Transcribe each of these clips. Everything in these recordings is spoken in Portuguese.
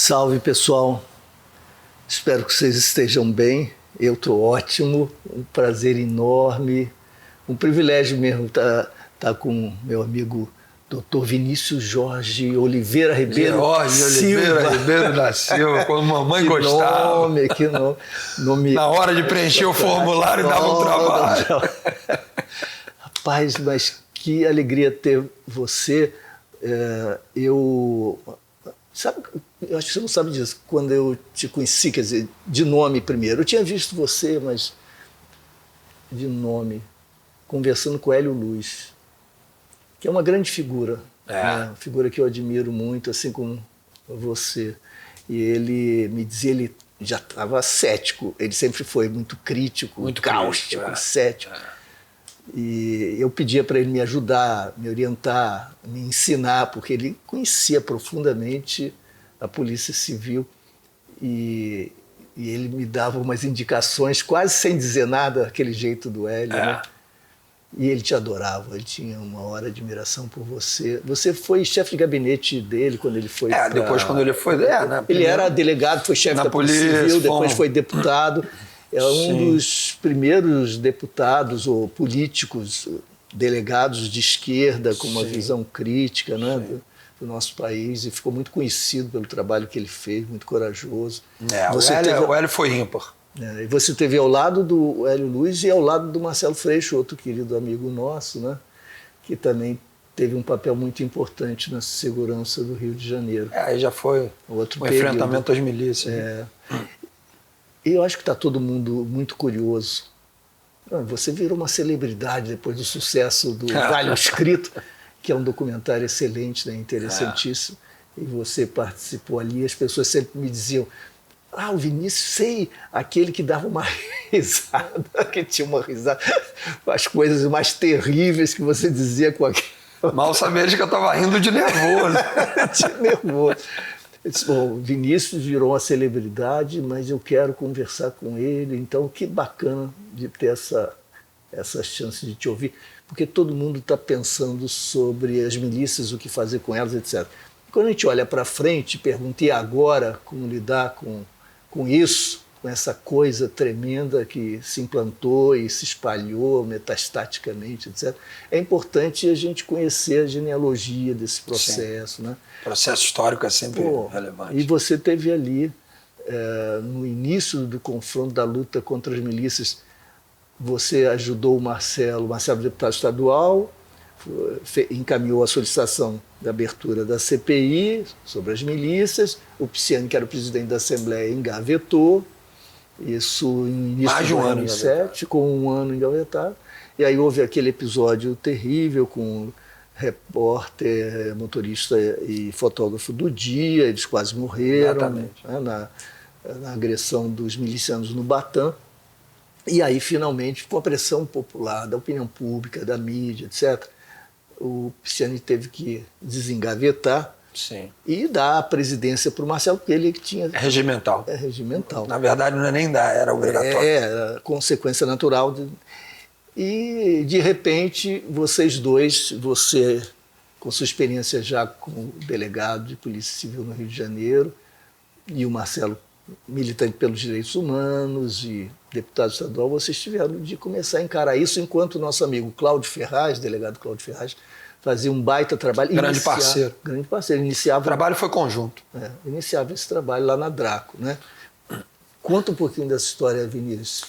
Salve, pessoal. Espero que vocês estejam bem. Eu estou ótimo. Um prazer enorme. Um privilégio mesmo estar com meu amigo Dr. Vinícius Jorge Oliveira Ribeiro. Jorge Oliveira Ribeiro da Silva, como mamãe gostava. Que nome. Na hora de preencher o formulário dava um trabalho. Rapaz, mas que alegria ter você. Eu acho que você não sabe disso. Quando eu te conheci, quer dizer, de nome primeiro. Eu tinha visto você, mas de nome, conversando com Hélio Luz, que é uma grande figura. Né? Uma figura que eu admiro muito, assim como você. E ele me dizia, ele já estava cético. Ele sempre foi muito crítico, muito cáustico, cético. E eu pedia para ele me ajudar, me orientar, me ensinar, porque ele conhecia profundamente a Polícia Civil e ele me dava umas indicações, quase sem dizer nada, aquele jeito do Hélio. Né? E ele te adorava, ele tinha uma hora de admiração por você. Você foi chefe de gabinete dele quando ele foi... Depois quando ele foi... Ele era delegado, foi chefe da Polícia Civil, depois foi deputado. É um dos primeiros deputados ou políticos, delegados de esquerda com uma visão crítica, né, do nosso país, e ficou muito conhecido pelo trabalho que ele fez, muito corajoso. O Hélio foi ímpar. E você esteve ao lado do Hélio Luz e ao lado do Marcelo Freixo, outro querido amigo nosso, né, que também teve um papel muito importante na segurança do Rio de Janeiro. Aí já foi outro enfrentamento às milícias. E eu acho que está todo mundo muito curioso. Você virou uma celebridade depois do sucesso do Galho Escrito, que é um documentário excelente, né, interessantíssimo. E você participou ali, as pessoas sempre me diziam: o Vinícius, sei, aquele que dava uma risada, que tinha uma risada, as coisas mais terríveis que você dizia com aquilo. Mal sabia que eu estava rindo de nervoso. De nervoso. Eu disse, bom, Vinícius virou uma celebridade, mas eu quero conversar com ele, então que bacana de ter essa chance de te ouvir, porque todo mundo está pensando sobre as milícias, o que fazer com elas, etc. Quando a gente olha para frente e pergunta, e agora, como lidar com isso, com essa coisa tremenda que se implantou e se espalhou metastaticamente, etc., é importante a gente conhecer a genealogia desse processo. Né? O processo histórico é sempre relevante. E você teve ali, no início do confronto da luta contra as milícias, você ajudou o Marcelo, deputado estadual, encaminhou a solicitação da abertura da CPI sobre as milícias, o Pisciani, que era o presidente da Assembleia, engavetou, isso no início de 2007, com um ano engavetado, e aí houve aquele episódio terrível com o repórter, motorista e fotógrafo do Dia, eles quase morreram, né, na agressão dos milicianos no Batã. E aí, finalmente, com a pressão popular, da opinião pública, da mídia, etc., o Pisciani teve que desengavetar e dar a presidência para o Marcelo, porque ele tinha... É regimental. É regimental. Na verdade, não é nem dar, era obrigatório. Era consequência natural. E, de repente, vocês dois, você com sua experiência já como delegado de Polícia Civil no Rio de Janeiro, e o Marcelo, militante pelos direitos humanos e deputado estadual, vocês tiveram de começar a encarar isso, enquanto o nosso amigo Cláudio Ferraz, delegado Cláudio Ferraz, fazia um baita trabalho. Grande parceiro. Iniciava, o trabalho foi conjunto. Iniciava esse trabalho lá na Draco. Né? Conta um pouquinho dessa história, Vinícius.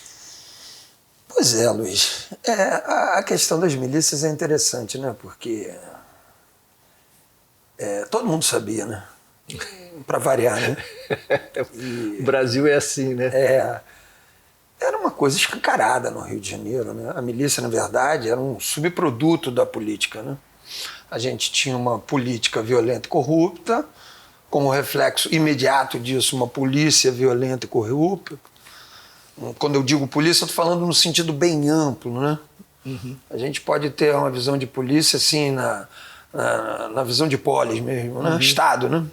Pois é, Luiz. A questão das milícias é interessante, né? Porque todo mundo sabia, né? Para variar, né? O Brasil é assim, né? Era uma coisa escancarada no Rio de Janeiro, né? A milícia, na verdade, era um subproduto da política, né? A gente tinha uma política violenta e corrupta, como reflexo imediato disso, uma polícia violenta e corrupta. Quando eu digo polícia, eu estou falando no sentido bem amplo, né? A gente pode ter uma visão de polícia assim na visão de polis mesmo, né? Estado, né?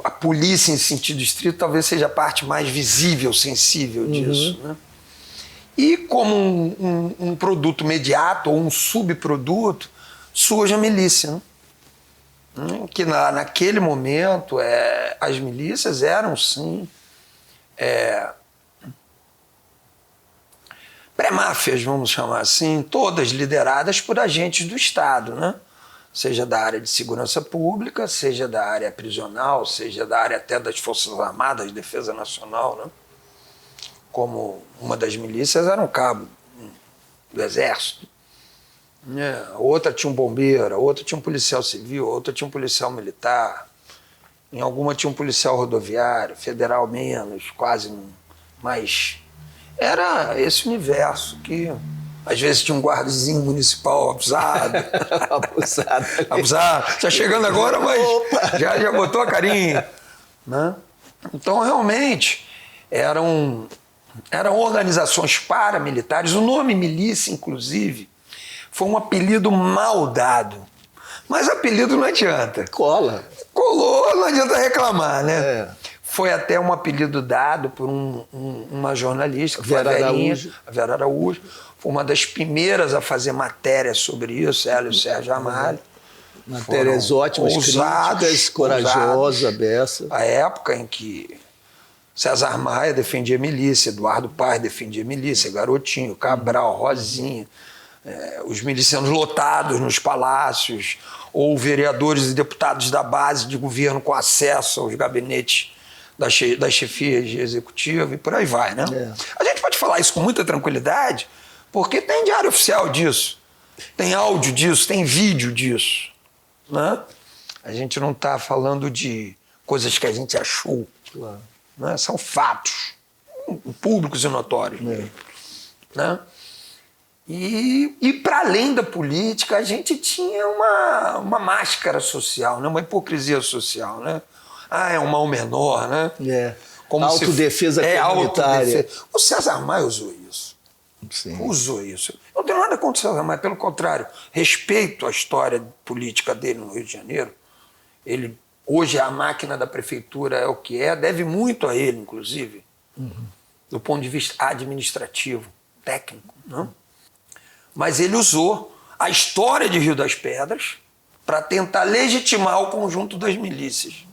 A polícia em sentido estrito talvez seja a parte mais visível, sensível disso, né? E como um produto imediato ou um subproduto, surge a milícia, né? que naquele momento as milícias eram, sim, pré-máfias, vamos chamar assim, todas lideradas por agentes do Estado, né? Seja da área de segurança pública, seja da área prisional, seja da área até das Forças Armadas, de Defesa Nacional, né? Como uma das milícias era um cabo do Exército, né? A outra tinha um bombeiro, a outra tinha um policial civil, a outra tinha um policial militar, em alguma tinha um policial rodoviário, federal menos, quase mais. Era esse universo que às vezes tinha um guardazinho municipal abusado. Abusado. Abusado. Está chegando agora, mas já botou a carinha. Né? Então, realmente, eram organizações paramilitares. O nome milícia, inclusive, foi um apelido mal dado. Mas apelido não adianta. Cola. Colou, não adianta reclamar, né? É. Foi até um apelido dado por uma jornalista, Vera Araújo. A Vera Araújo. Foi uma das primeiras a fazer matéria sobre isso, ela e o Sérgio Amalho. Matérias ótimas, críticas, corajosa, beça. A época em que César Maia defendia milícia, Eduardo Paes defendia milícia, Garotinho, Cabral, Rosinha, os milicianos lotados nos palácios, ou vereadores e deputados da base de governo com acesso aos gabinetes das chefias de executivo e por aí vai, né? A gente pode falar isso com muita tranquilidade, porque tem diário oficial disso, tem áudio disso, tem vídeo disso, né? A gente não está falando de coisas que a gente achou, Claro. né? São fatos públicos e notórios, né? E para além da política, a gente tinha uma máscara social, né? Uma hipocrisia social, né? É um mal menor, né? Como autodefesa comunitária. Autodefesa. O César Maia usou isso. Sim. Usou isso. Eu não tenho nada contra o César Maia, pelo contrário, respeito a história política dele no Rio de Janeiro. Ele, hoje a máquina da prefeitura é o que é, deve muito a ele, inclusive, do ponto de vista administrativo, técnico, né? Mas ele usou a história de Rio das Pedras para tentar legitimar o conjunto das milícias,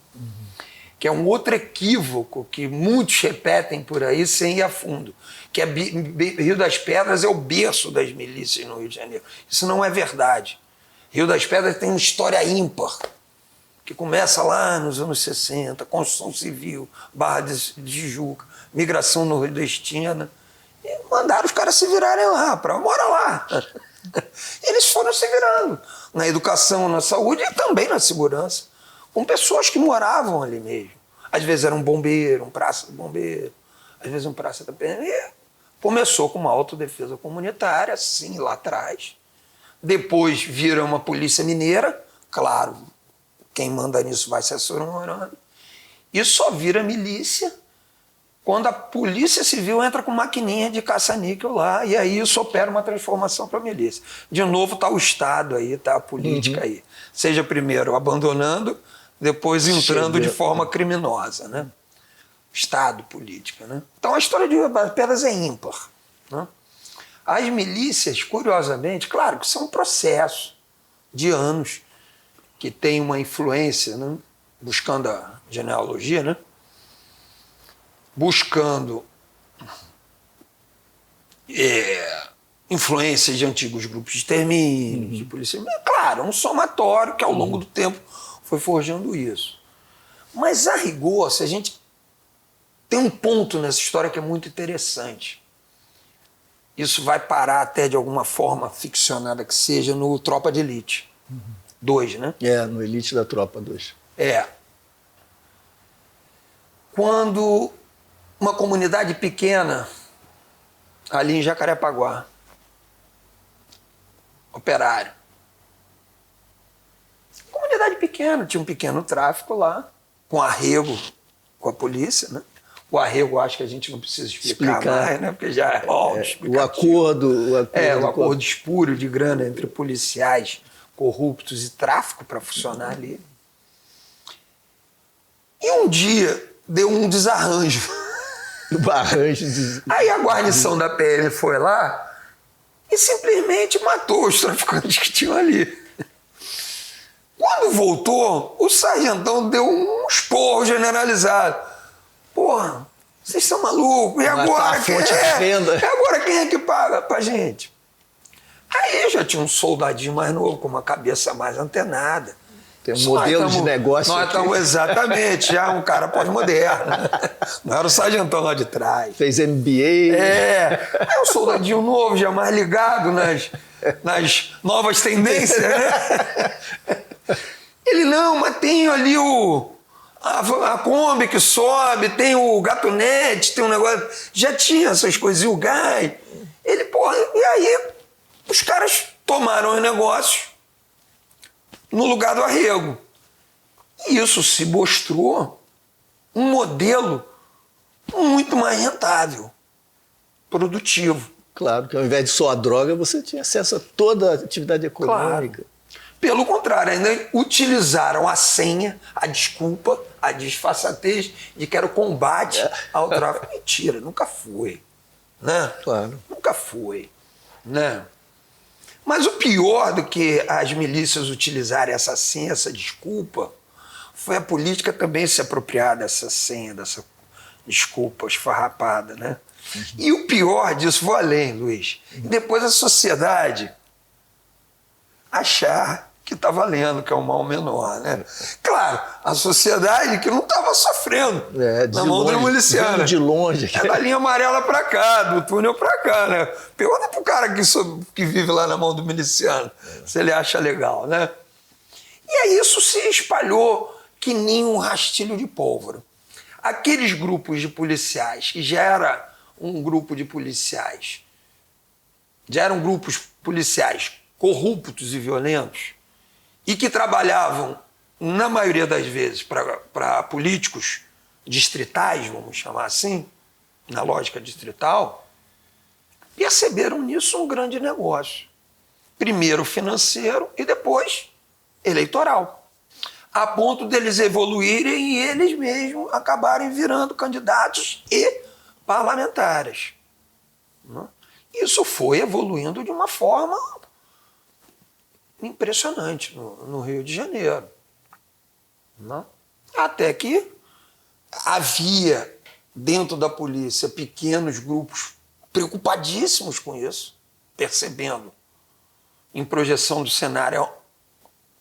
que é um outro equívoco que muitos repetem por aí sem ir a fundo, que Rio das Pedras é o berço das milícias no Rio de Janeiro. Isso não é verdade. Rio das Pedras tem uma história ímpar, que começa lá nos anos 60, construção civil, Barra de Tijuca, migração nordestina, e mandaram os caras se virarem lá, bora lá. Eles foram se virando na educação, na saúde e também na segurança, com pessoas que moravam ali mesmo. Às vezes era um bombeiro, um praça do bombeiro, às vezes um praça da PM. Começou com uma autodefesa comunitária, sim, lá atrás. Depois vira uma polícia mineira, claro, quem manda nisso vai se assomorando. E só vira milícia quando a polícia civil entra com maquininha de caça-níquel lá, e aí isso opera uma transformação para a milícia. De novo está o Estado aí, está a política aí. Seja primeiro abandonando, depois entrando de forma criminosa, né? Estado, política, né? Então a história de Rio das Pedras é ímpar, né? As milícias, curiosamente, claro que são um processo de anos que tem uma influência, né? Buscando a genealogia, né? Buscando influências de antigos grupos de extermínio, de polícia. Claro, um somatório que ao longo do tempo foi forjando isso. Mas, a rigor, se a gente tem um ponto nessa história que é muito interessante. Isso vai parar até de alguma forma ficcionada que seja no Tropa de Elite 2, né? No Elite da Tropa 2. Quando uma comunidade pequena, ali em Jacarepaguá, operário, comunidade pequena, tinha um pequeno tráfico lá, com arrego com a polícia, né? O arrego acho que a gente não precisa explicar mais, né? Porque já é o acordo espúrio de grana entre policiais corruptos e tráfico para funcionar ali. E um dia deu um desarranjo. Aí a guarnição da PM foi lá e simplesmente matou os traficantes que tinham ali. Quando voltou, o sargentão deu um esporro generalizado. Porra, vocês são malucos, e agora? Agora quem é que paga pra gente? Aí já tinha um soldadinho mais novo, com uma cabeça mais antenada. Tem um modelo de negócio. Nós estamos exatamente, já um cara pós-moderno. Não era o sargentão lá de trás. Fez MBA. É um soldadinho novo, já mais ligado nas novas tendências, né? Ele, não, mas tem ali a Kombi que sobe, tem o gatunete, tem um negócio. Já tinha essas coisas, e o gás. Ele, porra, e aí os caras tomaram os negócios no lugar do arrego. E isso se mostrou um modelo muito mais rentável, produtivo. Claro, que ao invés de só a droga, você tinha acesso a toda a atividade econômica. Claro. Pelo contrário, ainda utilizaram a senha, a desculpa, a disfarçatez de que era o combate ao tráfico. Mentira, nunca foi. Né? Claro. Nunca foi. Né? Mas o pior do que as milícias utilizarem essa senha, essa desculpa, foi a política também se apropriar dessa senha, dessa desculpa esfarrapada, né? E o pior disso, vou além, Luiz, depois a sociedade achar que está valendo, que é o mal menor, né? Claro, a sociedade que não estava sofrendo na mão do miliciano. De longe. É da linha amarela para cá, do túnel para cá, né? Pergunta pro cara que vive lá na mão do miliciano, se ele acha legal, né? E aí isso se espalhou que nem um rastilho de pólvora. Aqueles grupos de policiais, que já era um grupo de policiais, já eram grupos policiais corruptos e violentos, e que trabalhavam, na maioria das vezes, para políticos distritais, vamos chamar assim, na lógica distrital, perceberam nisso um grande negócio. Primeiro financeiro e depois eleitoral. A ponto deles evoluírem e eles mesmos acabarem virando candidatos e parlamentares. Isso foi evoluindo de uma forma impressionante no Rio de Janeiro. Não? Até que havia dentro da polícia pequenos grupos preocupadíssimos com isso, percebendo em projeção do cenário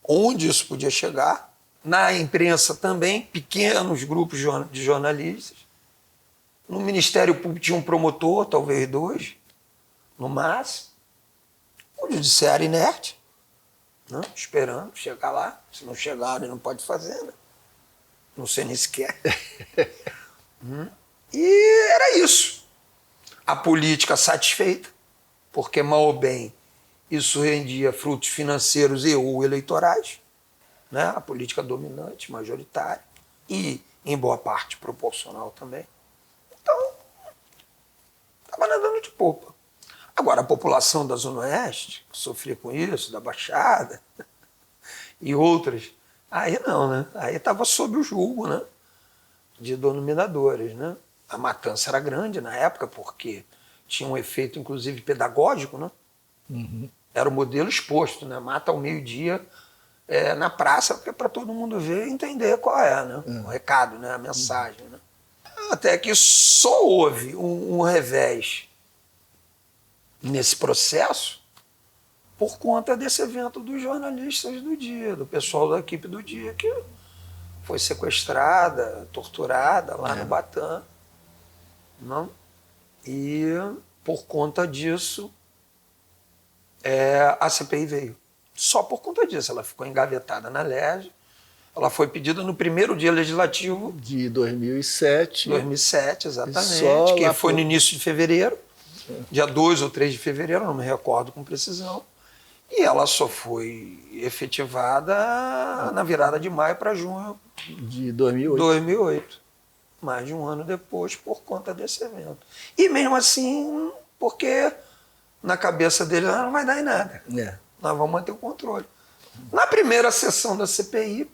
onde isso podia chegar. Na imprensa também, pequenos grupos de jornalistas. No Ministério Público tinha um promotor, talvez dois, no máximo. O judiciário inerte, né? Esperando chegar lá. Se não chegar, ele não pode fazer, né? Não sei nem se quer. E era isso. A política satisfeita, porque mal ou bem isso rendia frutos financeiros e ou eleitorais, né? A política dominante, majoritária, e em boa parte proporcional também. Então, estava nadando de popa. Agora, a população da Zona Oeste, que sofria com isso, da Baixada e outras, aí não, né? Aí estava sob o julgo, né? De denominadores, né? A matança era grande na época, porque tinha um efeito, inclusive, pedagógico, né? Uhum. Era o modelo exposto, né? Mata ao meio-dia na praça, porque é para todo mundo ver e entender qual é, né? O recado, né? A mensagem, né? Até que só houve um revés nesse processo por conta desse evento dos jornalistas do dia, do pessoal da equipe do dia, que foi sequestrada, torturada lá no Batã. Não? E por conta disso, a CPI veio. Só por conta disso. Ela ficou engavetada na LERJ. Ela foi pedida no primeiro dia legislativo de 2007. 2007, exatamente. Que foi no início de fevereiro. Dia 2 ou 3 de fevereiro, não me recordo com precisão. E ela só foi efetivada na virada de maio para junho de 2008. 2008. Mais de um ano depois, por conta desse evento. E mesmo assim, porque na cabeça dele não vai dar em nada. Nós vamos manter o controle. Na primeira sessão da CPI,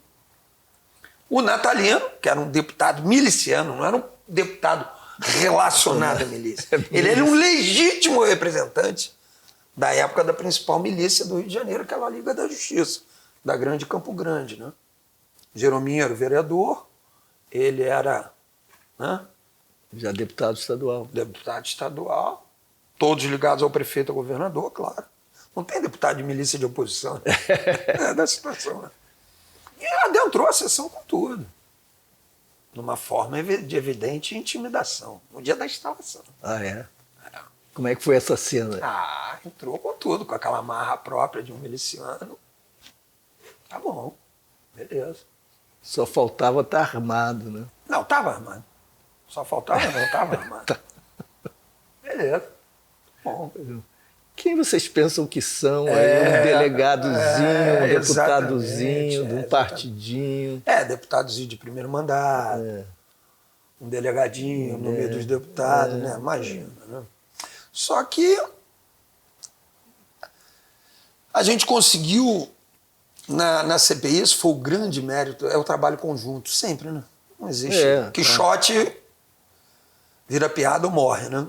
o Natalino, que era um deputado miliciano, não era um deputado relacionado à milícia. Ele era um legítimo representante da época da principal milícia do Rio de Janeiro, que era a Liga da Justiça, da Grande Campo Grande, né? Jerominho era o vereador, ele era, né, Já deputado estadual. deputado estadual, todos ligados ao prefeito e ao governador, claro. Não tem deputado de milícia de oposição. Né? É da situação. Né? E adentrou a sessão com tudo. Numa forma de evidente intimidação. No dia da instalação. Ah, é? Como é que foi essa cena? Ah, entrou com tudo, com aquela marra própria de um miliciano. Tá bom, beleza. Só faltava estar armado, né? Não, estava armado. Só faltava não, estava armado. Beleza. Bom. Quem vocês pensam que são? Um delegadozinho, um deputadozinho, de um partidinho? Deputadozinho de primeiro mandato, um delegadinho no meio dos deputados, né? Imagina, né? Só que a gente conseguiu, na CPI, esse foi o grande mérito, é o trabalho conjunto, sempre, né? Não existe. Quixote vira piada ou morre, né?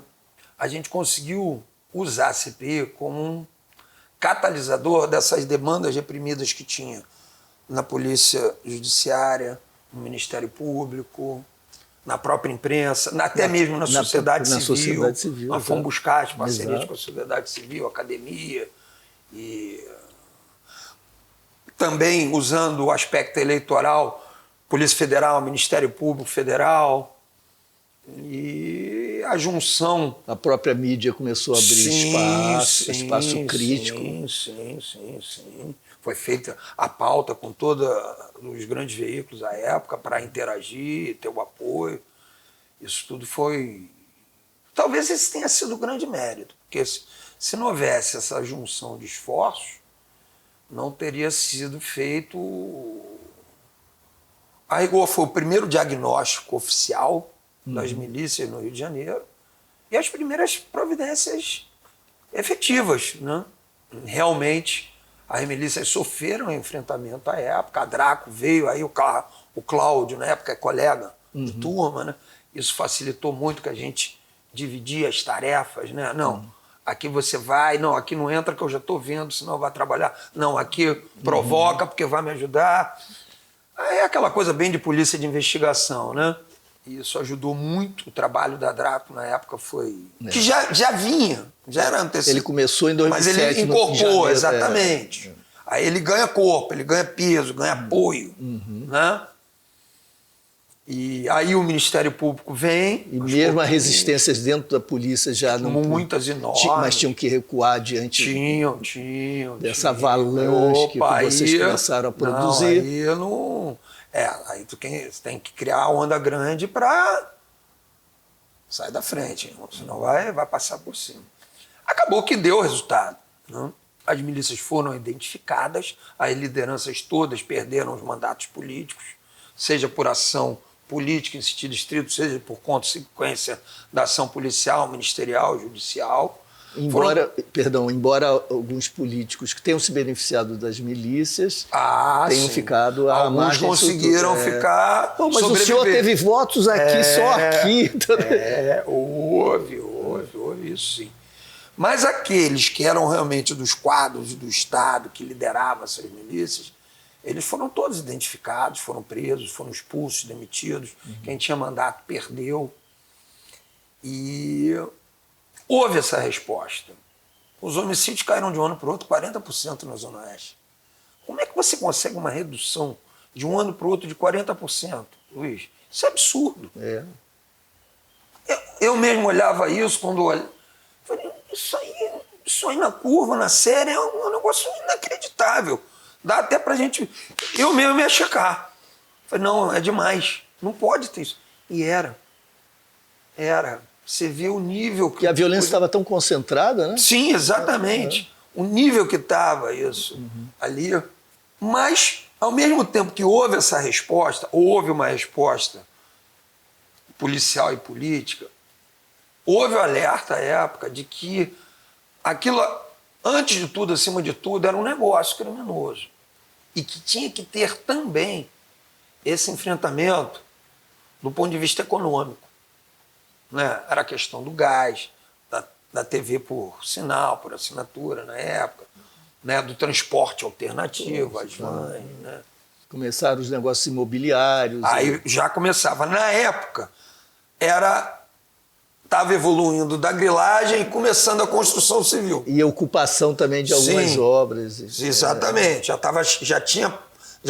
A gente conseguiu usar a CPI como um catalisador dessas demandas reprimidas que tinha na Polícia Judiciária, no Ministério Público, na própria imprensa, até mesmo na sociedade civil. Nós fomos buscar as parcerias com a sociedade civil, academia, e também usando o aspecto eleitoral, Polícia Federal, Ministério Público Federal, e a junção... A própria mídia começou a abrir espaço crítico. Sim. Foi feita a pauta com todos os grandes veículos à época para interagir, ter o apoio. Isso tudo foi... Talvez esse tenha sido o grande mérito, porque se não houvesse essa junção de esforços, não teria sido feito... A rigor foi o primeiro diagnóstico oficial das milícias no Rio de Janeiro e as primeiras providências efetivas, né? Realmente, as milícias sofreram enfrentamento à época, a Draco veio, aí o Cláudio, na época, é colega de turma, né? Isso facilitou muito que a gente dividia as tarefas, né? Não, aqui você vai, não, aqui não entra que eu já estou vendo, senão vai trabalhar. Não, aqui provoca porque vai me ajudar. Aí é aquela coisa bem de polícia de investigação, né? Isso ajudou muito. O trabalho da Draco na época foi... Que já vinha, já era antecedente. Ele começou em 2007. Mas ele incorporou, exatamente. Aí ele ganha corpo, ele ganha peso, ganha apoio. Né? E aí o Ministério Público vem... E mesmo as resistências dentro da polícia já não... Muitas enormes. Mas tinham que recuar diante... Tinham. Dessa avalanche que vocês começaram a produzir. Não, aí eu não... aí tu tem que criar a onda grande para sair da frente, senão vai passar por cima. Acabou que deu resultado. Né? As milícias foram identificadas, as lideranças todas perderam os mandatos políticos, seja por ação política em sentido estrito, seja por consequência da ação policial, ministerial, judicial. Embora alguns políticos que tenham se beneficiado das milícias tenham ficado à margem. Alguns conseguiram ficar. Mas sobreviver. O senhor teve votos aqui, só aqui. Houve isso sim. Mas aqueles que eram realmente dos quadros do Estado, que lideravam essas milícias, eles foram todos identificados, foram presos, foram expulsos, demitidos. Quem tinha mandato perdeu. E houve essa resposta. Os homicídios caíram de um ano para o outro 40% na Zona Oeste. Como é que você consegue uma redução de um ano para o outro de 40%, Luiz? Isso é absurdo. Eu mesmo olhava isso quando olhava. Falei, isso aí na curva, na série, é um negócio inacreditável. Dá até pra gente... Eu mesmo ia checar. Falei, não, é demais. Não pode ter isso. E era. Você vê o nível... Que a violência estava tão concentrada, né? Sim, exatamente. O nível que estava isso ali. Mas, ao mesmo tempo que houve essa resposta, houve uma resposta policial e política, houve o alerta à época de que aquilo, antes de tudo, acima de tudo, era um negócio criminoso. E que tinha que ter também esse enfrentamento do ponto de vista econômico. Né? Era a questão do gás, da TV por sinal, por assinatura na época, né? Do transporte alternativo, as vans, né? Começaram os negócios imobiliários. Aí já começava. Na época, estava evoluindo da grilagem e começando a construção civil. E a ocupação também de algumas Sim, obras. Exatamente. Já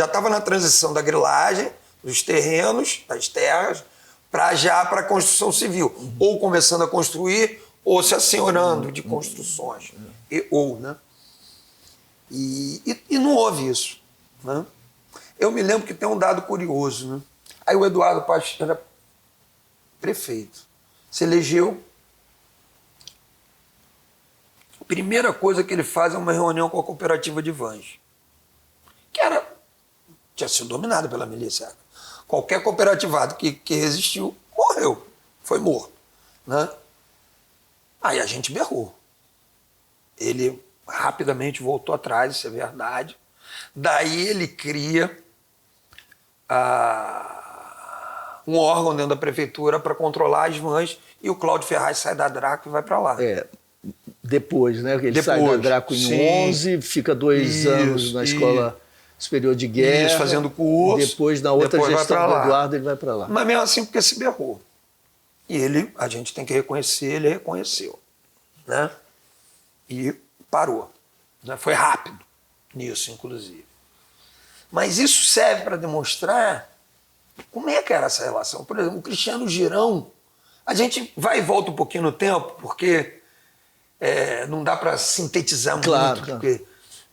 estava na transição da grilagem, dos terrenos, das terras, para a construção civil. Ou começando a construir, ou se assenhorando de construções. Né? E não houve isso. Né? Eu me lembro que tem um dado curioso. Né? Aí o Eduardo Paes era prefeito. Se elegeu. A primeira coisa que ele faz é uma reunião com a cooperativa de vans, que tinha sido dominada pela milícia. Qualquer cooperativado que resistiu, morreu. Foi morto. Né? Aí a gente berrou. Ele rapidamente voltou atrás, isso é verdade. Daí ele cria um órgão dentro da prefeitura para controlar as vans e o Cláudio Ferraz sai da Draco e vai para lá. Depois, né? Ele sai da Draco em 11, fica 2 anos na Escola Superior de Guerra. Isso, fazendo curso. Depois, na outra gestão do Eduardo, ele vai para lá. Mas mesmo assim, porque se berrou. E a gente tem que reconhecer, ele reconheceu. Né? E parou. Né? Foi rápido nisso, inclusive. Mas isso serve para demonstrar como é que era essa relação. Por exemplo, o Cristiano Girão, a gente vai e volta um pouquinho no tempo, porque não dá para sintetizar muito. Porque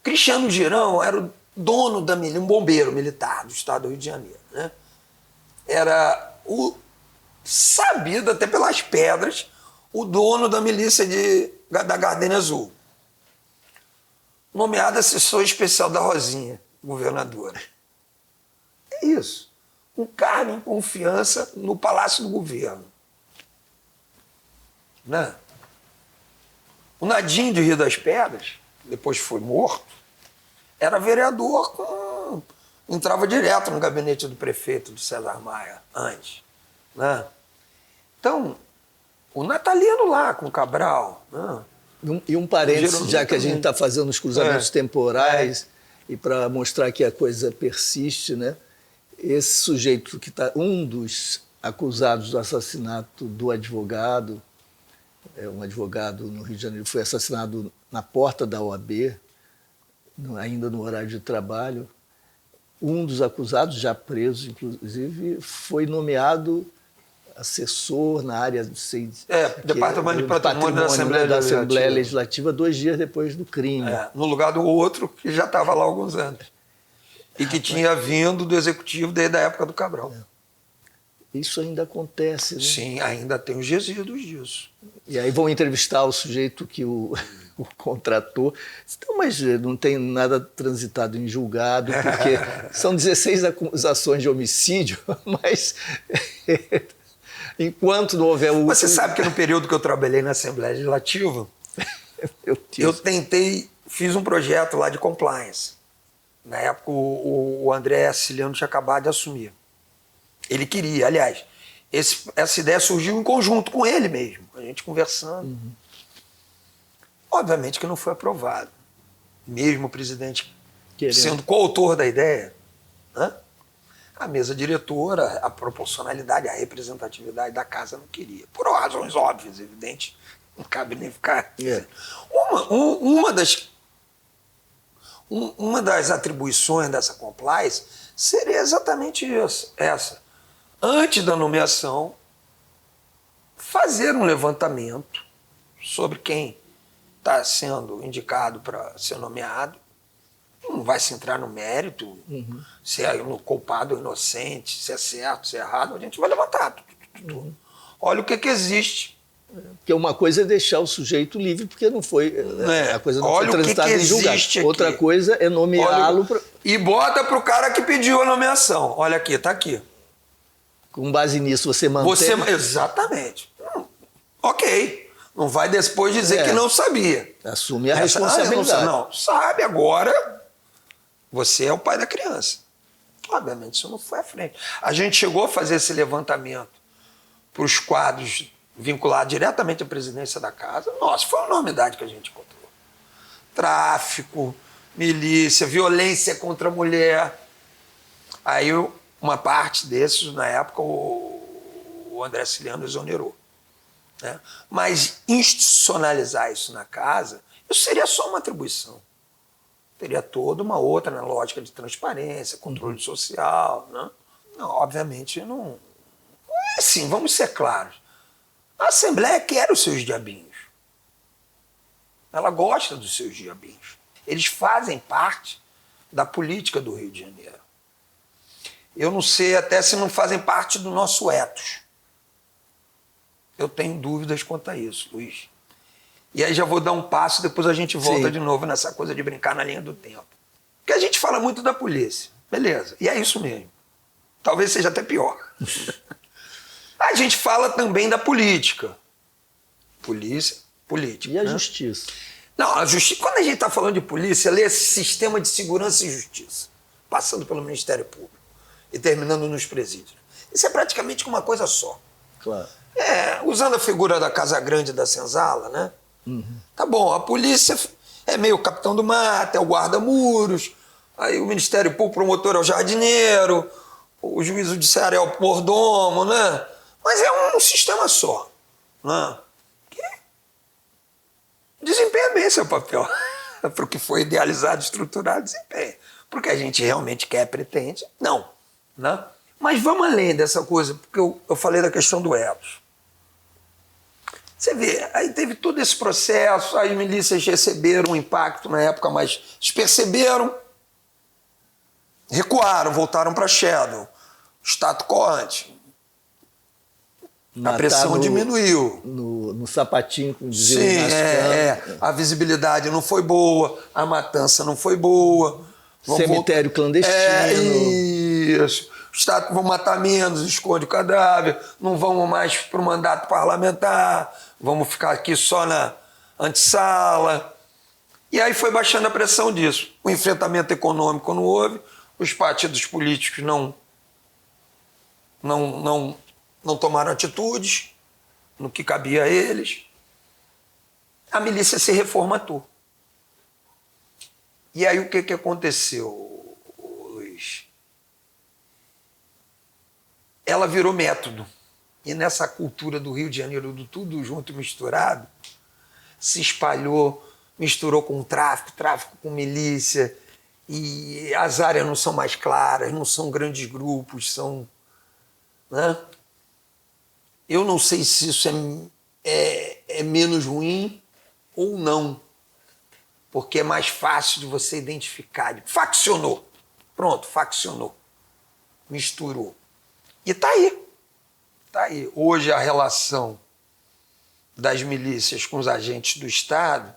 Cristiano Girão era o dono da milícia, um bombeiro militar do estado do Rio de Janeiro. Né? Era sabido, até pelas pedras, o dono da milícia da Gardenia Azul. Nomeado assessor especial da Rosinha, governadora. É isso. Um cargo em confiança no Palácio do Governo. Né? O Nadinho de Rio das Pedras, depois foi morto, era vereador, entrava direto no gabinete do prefeito, do César Maia, antes. Né? Então, o Natalino lá, com o Cabral. Né? E um parênteses, já que a gente está fazendo os cruzamentos temporais, e para mostrar que a coisa persiste, né? Esse sujeito que está, um dos acusados do assassinato do advogado, um advogado no Rio de Janeiro, foi assassinado na porta da OAB, ainda no horário de trabalho. Um dos acusados, já preso, inclusive, foi nomeado assessor na área do Departamento de Patrimônio da Assembleia Legislativa 2 dias depois do crime. No lugar do outro que já estava lá há alguns anos. E que tinha vindo do Executivo desde a época do Cabral. Isso ainda acontece, né? Sim, ainda tem os resíduos disso. E aí vão entrevistar o sujeito que o contratou. Então, mas não tem nada transitado em julgado, porque são 16 acusações de homicídio, mas enquanto não houver o... Você sabe que no período que eu trabalhei na Assembleia Legislativa, eu fiz um projeto lá de compliance. Na época, o André Siciliano tinha acabado de assumir. Ele queria, aliás, essa ideia surgiu em conjunto com ele mesmo, a gente conversando. Obviamente que não foi aprovado. Mesmo o presidente sendo coautor da ideia, né? A mesa diretora, a proporcionalidade, a representatividade da casa não queria. Por razões óbvias, evidentes, não cabe nem ficar... Uma das atribuições dessa compliance seria exatamente essa. Antes da nomeação, fazer um levantamento sobre quem está sendo indicado para ser nomeado. Não vai se entrar no mérito, se é culpado ou inocente, se é certo, se é errado, a gente vai levantar. Olha o que existe. Porque uma coisa é deixar o sujeito livre, porque não foi, a coisa não foi transitada em julgado. Outra coisa é nomeá-lo... E bota para o cara que pediu a nomeação. Olha aqui, está aqui. Com base nisso, você mantém... Exatamente. Ok. Não vai depois dizer que não sabia. Assume a responsabilidade. Não, sabe agora, você é o pai da criança. Obviamente isso não foi à frente. A gente chegou a fazer esse levantamento para os quadros vinculado diretamente à presidência da casa. Nossa, foi uma enormidade que a gente encontrou. Tráfico, milícia, violência contra a mulher. Aí uma parte desses, na época, o André Ciliano exonerou. Né? Mas institucionalizar isso na casa, isso seria só uma atribuição. Teria toda uma outra, né, lógica de transparência, controle social. Né? Não, obviamente, não. Assim, vamos ser claros. A Assembleia quer os seus diabinhos. Ela gosta dos seus diabinhos. Eles fazem parte da política do Rio de Janeiro. Eu não sei até se não fazem parte do nosso ethos. Eu tenho dúvidas quanto a isso, Luiz. E aí já vou dar um passo, depois a gente volta Sim. de novo nessa coisa de brincar na linha do tempo. Porque a gente fala muito da polícia. Beleza, e é isso mesmo. Talvez seja até pior. A gente fala também da política. Polícia, política. E a né? justiça? Não, a justiça. Quando a gente está falando de polícia, lê esse sistema de segurança e justiça, passando pelo Ministério Público e terminando nos presídios. Isso é praticamente uma coisa só. Claro. Usando a figura da Casa Grande da Senzala, né? Tá bom, a polícia é meio o capitão do mato, é o guarda-muros, aí o Ministério Público, promotor é o jardineiro, o juiz judiciário é o mordomo, né? Mas é um sistema só, né? Que desempenha bem seu papel. Para o que foi idealizado, estruturado, desempenha. Porque a gente realmente quer, pretende, não. Né? Mas vamos além dessa coisa, porque eu falei da questão do ethos. Você vê, aí teve todo esse processo, as milícias receberam um impacto na época, mas eles perceberam, recuaram, voltaram para Shadow, status quo ante. A pressão diminuiu. No sapatinho, como dizia o Sim, Inácio Campos. a visibilidade não foi boa, a matança não foi boa. Cemitério clandestino. Isso. Os Estados vão matar menos, esconde o cadáver, não vamos mais para o mandato parlamentar, vamos ficar aqui só na antessala. E aí foi baixando a pressão disso. O enfrentamento econômico não houve, os partidos políticos não tomaram atitudes no que cabia a eles. A milícia se reformatou. E aí o que aconteceu, Luiz? Ela virou método. E nessa cultura do Rio de Janeiro, do tudo junto e misturado, se espalhou, misturou com tráfico com milícia, e as áreas não são mais claras, não são grandes grupos, são... Né? Eu não sei se isso é menos ruim ou não, porque é mais fácil de você identificar. Faccionou. Pronto, faccionou. Misturou. E está aí. Está aí. Hoje a relação das milícias com os agentes do Estado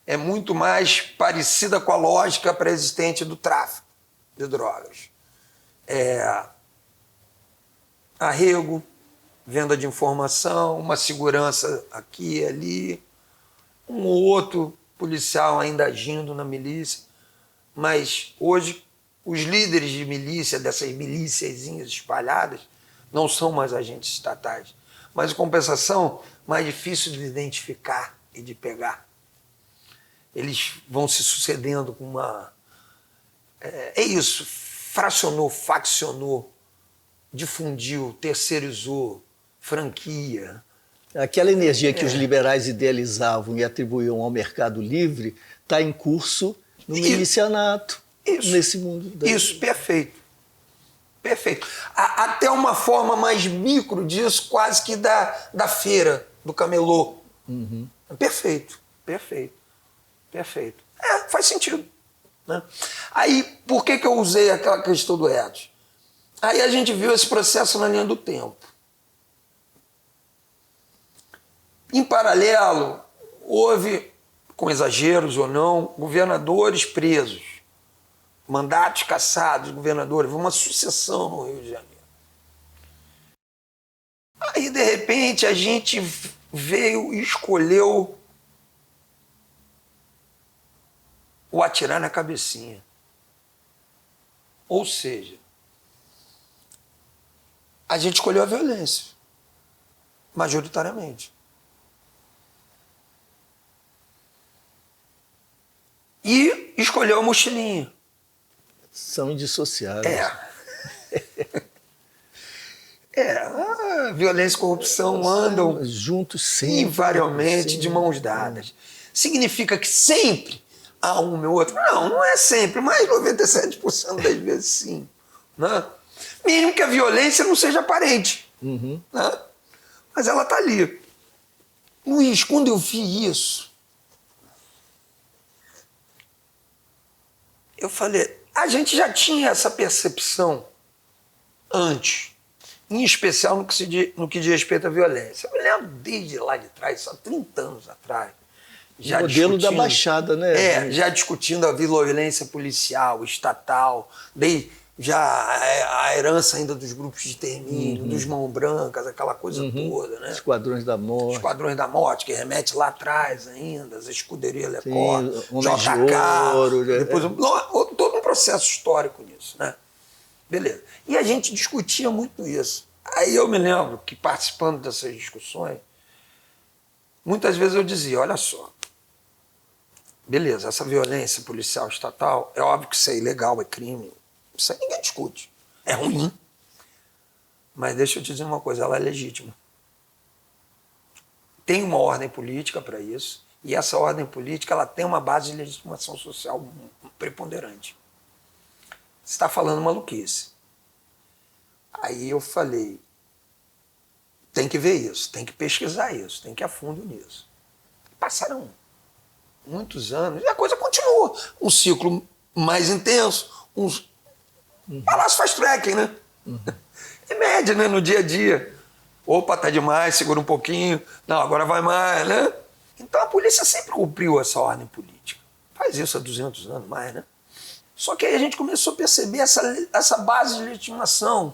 é muito mais parecida com a lógica pré-existente do tráfico de drogas. Arrego, venda de informação, uma segurança aqui e ali, um ou outro policial ainda agindo na milícia, mas hoje os líderes de milícia, dessas milíciazinhas espalhadas, não são mais agentes estatais, mas em compensação, mais difícil de identificar e de pegar. Eles vão se sucedendo com uma... É isso, fracionou, faccionou, difundiu, terceirizou, franquia. Aquela energia que os liberais idealizavam e atribuíam ao mercado livre está em curso no milicianato, nesse mundo. Isso, perfeito. Perfeito. Até uma forma mais micro disso, quase que da feira, do camelô. Perfeito, perfeito, perfeito. Faz sentido. Né? Aí, por que eu usei aquela questão do ethos? Aí a gente viu esse processo na linha do tempo. Em paralelo, houve, com exageros ou não, governadores presos, mandatos cassados de governadores, uma sucessão no Rio de Janeiro. Aí, de repente, a gente veio e escolheu o atirar na cabecinha. Ou seja, a gente escolheu a violência. majoritariamente. E escolheu a mochilinha. São indissociáveis. A violência e corrupção andam juntos sempre. Invariavelmente de mãos dadas. Significa que sempre há um ou outro? Não, não é sempre, mas 97% das vezes sim. Né? Mesmo que a violência não seja aparente. Uhum. Né? Mas ela está ali. Luiz, quando eu vi isso, eu falei, a gente já tinha essa percepção antes, em especial no que diz respeito à violência. Eu me lembro desde lá de trás, só 30 anos atrás. Já o modelo da Baixada, né? Já discutindo a violência policial, estatal, já a herança ainda dos grupos de extermínio, dos mãos brancas, aquela coisa toda, né? Esquadrões da Morte. Esquadrões da Morte, que remete lá atrás ainda, as escuderias Lecor, JK, de Ouro, depois todo um processo histórico nisso, né? Beleza. E a gente discutia muito isso. Aí eu me lembro que, participando dessas discussões, muitas vezes eu dizia, olha só, beleza, essa violência policial estatal, é óbvio que isso é ilegal, é crime, isso aí ninguém discute, é ruim. Mas deixa eu te dizer uma coisa, ela é legítima. Tem uma ordem política para isso, e essa ordem política ela tem uma base de legitimação social preponderante. Você está falando maluquice. Aí eu falei, tem que ver isso, tem que pesquisar isso, tem que ir a fundo nisso. Passaram muitos anos e a coisa continua. Um ciclo mais intenso, Palácio fast tracking, né? E mede, né? No dia a dia. Opa, tá demais, segura um pouquinho. Não, agora vai mais, né? Então a polícia sempre cumpriu essa ordem política. Faz isso há 200 anos mais, né? Só que aí a gente começou a perceber essa base de legitimação.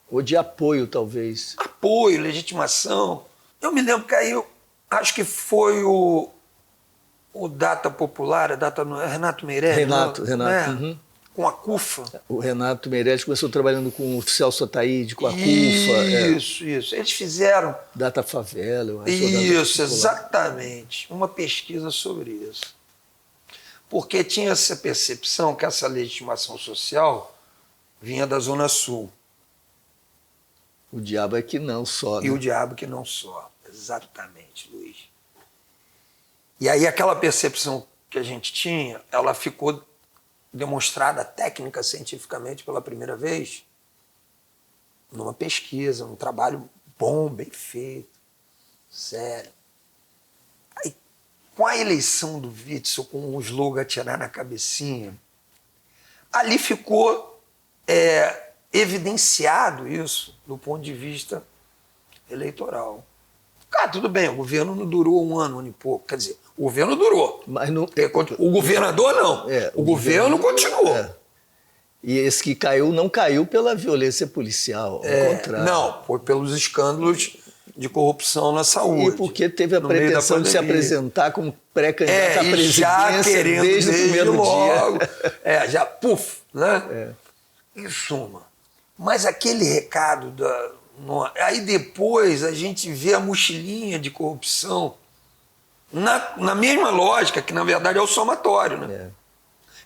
Ou de apoio, talvez. Apoio, legitimação. Eu me lembro que aí, eu acho que foi o Data Popular, Renato Meirelles. Renato. Né? Com a CUFA. O Renato Meirelles começou trabalhando com o oficial Sotaíde, com a CUFA. Isso. Eles fizeram... Data Favela, eu acho. Isso, exatamente. Uma pesquisa sobre isso. Porque tinha essa percepção que essa legitimação social vinha da Zona Sul. O diabo é que não só. Né? E o diabo que não só. Exatamente, Luiz. E aí aquela percepção que a gente tinha, ela ficou demonstrada técnica, cientificamente, pela primeira vez, numa pesquisa, num trabalho bom, bem feito, sério. Aí, com a eleição do Witzel, com o slogan "atirar na cabecinha", ali ficou evidenciado isso do ponto de vista eleitoral. Cara, tudo bem, o governo não durou um ano e pouco. Quer dizer, o governo durou. Mas não... O governador não. O governo continuou. E esse que caiu não caiu pela violência policial, ao contrário. Não, foi pelos escândalos de corrupção na saúde. E porque teve a pretensão de se apresentar como pré-candidato à presidência já querendo desde o primeiro logo, dia. Já, puf, né? Em suma. Mas aquele recado aí depois a gente vê a mochilinha de corrupção na mesma lógica, que na verdade é o somatório, né?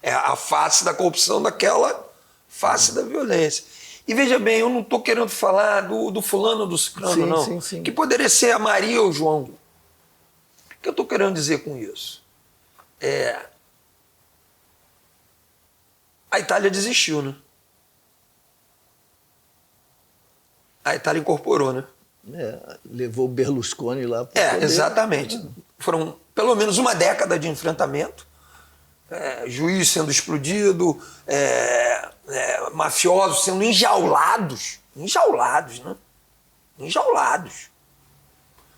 É a face da corrupção daquela face da violência. E veja bem, eu não estou querendo falar do fulano, do ciclano, não. Sim. Que poderia ser a Maria ou o João. O que eu estou querendo dizer com isso? A Itália desistiu, né? A Itália incorporou, né? Levou o Berlusconi lá. Exatamente. Foram pelo menos uma década de enfrentamento. Juiz sendo explodido, mafiosos sendo enjaulados, né? Enjaulados.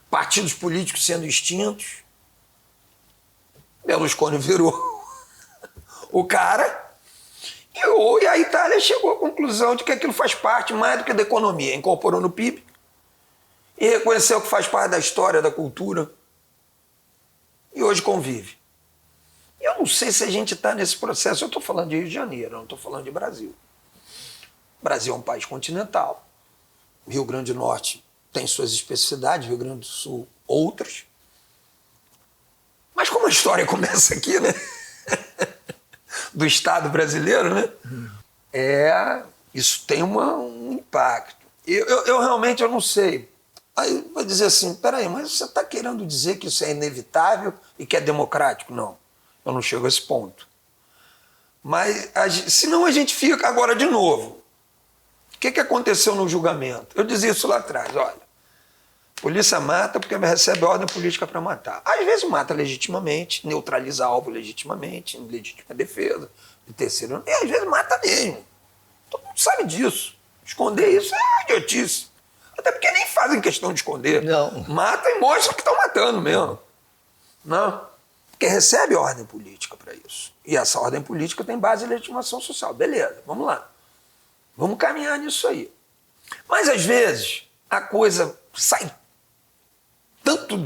Partidos políticos sendo extintos. Berlusconi virou o cara. E a Itália chegou à conclusão de que aquilo faz parte mais do que da economia. Incorporou no PIB e reconheceu que faz parte da história, da cultura. E hoje convive. Eu não sei se a gente está nesse processo. Eu estou falando de Rio de Janeiro, eu não estou falando de Brasil. O Brasil é um país continental. O Rio Grande do Norte tem suas especificidades, Rio Grande do Sul outras. Mas como a história começa aqui, né? Do Estado brasileiro, né? Isso tem um impacto. Eu realmente eu não sei. Aí vai dizer assim, peraí, mas você está querendo dizer que isso é inevitável e que é democrático? Não, eu não chego a esse ponto. Mas senão a gente fica agora de novo. O que aconteceu no julgamento? Eu dizia isso lá atrás, olha, polícia mata porque recebe ordem política para matar. Às vezes mata legitimamente, neutraliza alvo legitimamente, em legítima defesa, de terceiro, e às vezes mata mesmo. Todo mundo sabe disso. Esconder isso é idiotice. Até porque nem fazem questão de esconder. Não. Mata e mostra que estão matando mesmo. Não. Porque recebe ordem política para isso. E essa ordem política tem base em legitimação social. Beleza, vamos lá. Vamos caminhar nisso aí. Mas às vezes a coisa sai tanto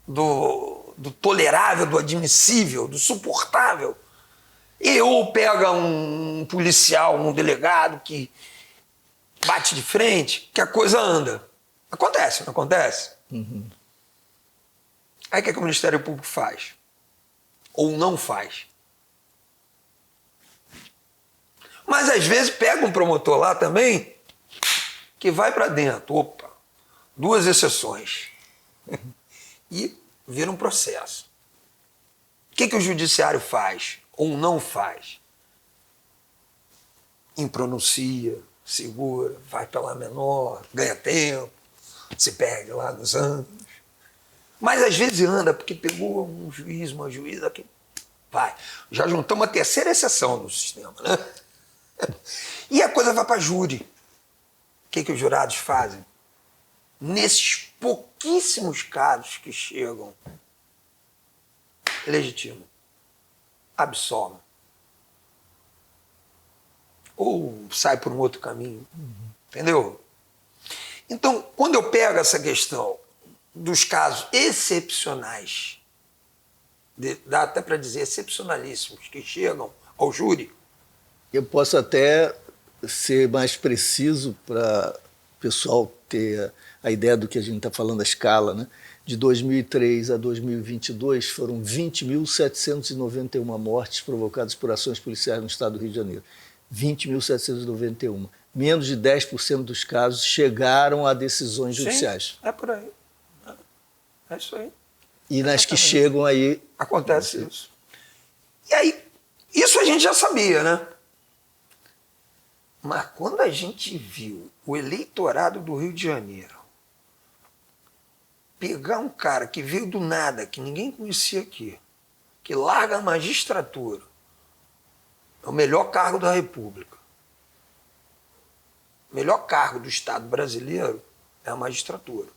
do tolerável, do admissível, do suportável. E ou pega um policial, um delegado que bate de frente, que a coisa anda. Acontece, não acontece? Uhum. Aí o que o Ministério Público faz? Ou não faz? Mas às vezes pega um promotor lá também que vai para dentro. Opa, 2 exceções. E vira um processo. O que o judiciário faz? Ou não faz? Impronuncia, segura, vai pela menor, ganha tempo, se perde lá nos anos. Mas às vezes anda, porque pegou um juiz, uma juíza que vai. Já juntamos a 3ª exceção do sistema, né? E a coisa vai para júri. O que os jurados fazem? Nesses pouquíssimos casos que chegam, legitimam, absolvem. Ou sai por um outro caminho. Entendeu? Então, quando eu pego essa questão dos casos excepcionais, dá até para dizer excepcionalíssimos, que chegam ao júri. Eu posso até ser mais preciso para o pessoal ter a ideia do que a gente está falando, a escala, né? De 2003 a 2022 foram 20.791 mortes provocadas por ações policiais no estado do Rio de Janeiro. 20.791. Menos de 10% dos casos chegaram a decisões judiciais. É por aí. É isso aí. E nas que chegam aí... Acontece isso. E aí, isso a gente já sabia, né? Mas quando a gente viu o eleitorado do Rio de Janeiro pegar um cara que veio do nada, que ninguém conhecia aqui, que larga a magistratura, é o melhor cargo da República, o melhor cargo do Estado brasileiro é a magistratura.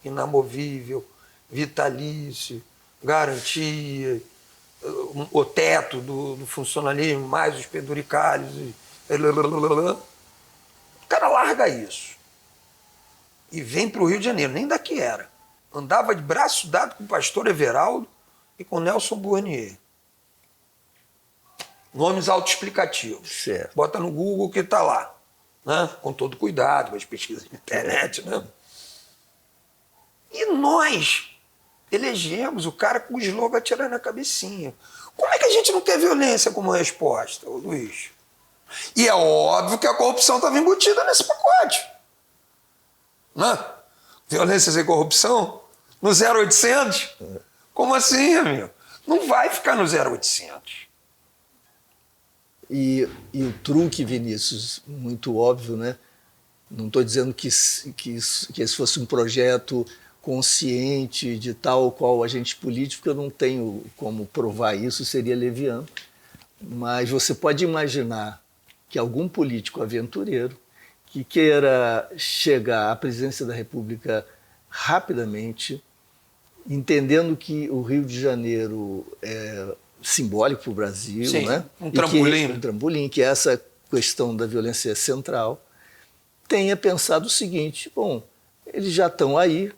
Inamovível, vitalício, garantia, o teto do funcionalismo, mais os penduricalhos. O cara larga isso e vem para o Rio de Janeiro, nem daqui era. Andava de braço dado com o pastor Everaldo e com Nelson Burnier. Nomes autoexplicativos. Certo. Bota no Google que está lá, né? Com todo cuidado, com as pesquisas na internet. Né? E nós elegemos o cara com o slogan atirando na cabecinha. Como é que a gente não quer violência como resposta, Luiz? E é óbvio que a corrupção estava embutida nesse pacote. Né? Violência sem corrupção? No 0800? Como assim, amigo? Não vai ficar no 0800. E o truque, Vinícius, muito óbvio, né? Não estou dizendo que esse fosse um projeto consciente de tal ou qual agente político, eu não tenho como provar isso, seria leviano. Mas você pode imaginar que algum político aventureiro que queira chegar à presidência da República rapidamente, entendendo que o Rio de Janeiro é simbólico para o Brasil, sim, né? Um trampolim. Um trampolim, que essa questão da violência é central, tenha pensado o seguinte: bom, eles já estão aí,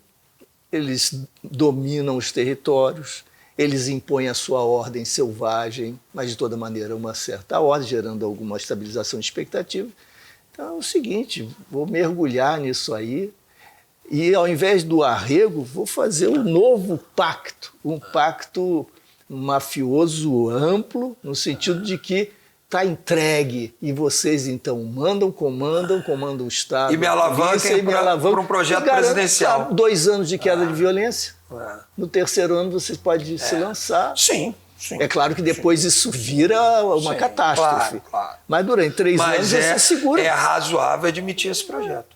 eles dominam os territórios, eles impõem a sua ordem selvagem, mas de toda maneira uma certa ordem, gerando alguma estabilização de expectativa. Então é o seguinte, vou mergulhar nisso aí, E, ao invés do arrego, vou fazer um novo pacto, um pacto mafioso amplo, no sentido de que está entregue e vocês, então, comandam o Estado. E me alavanquem para um projeto presidencial. 2 anos de queda de violência. No 3º ano você pode se lançar. Sim. Sim. É claro que depois isso vira uma catástrofe. Claro. Mas durante 3 anos você segura. É razoável admitir esse projeto.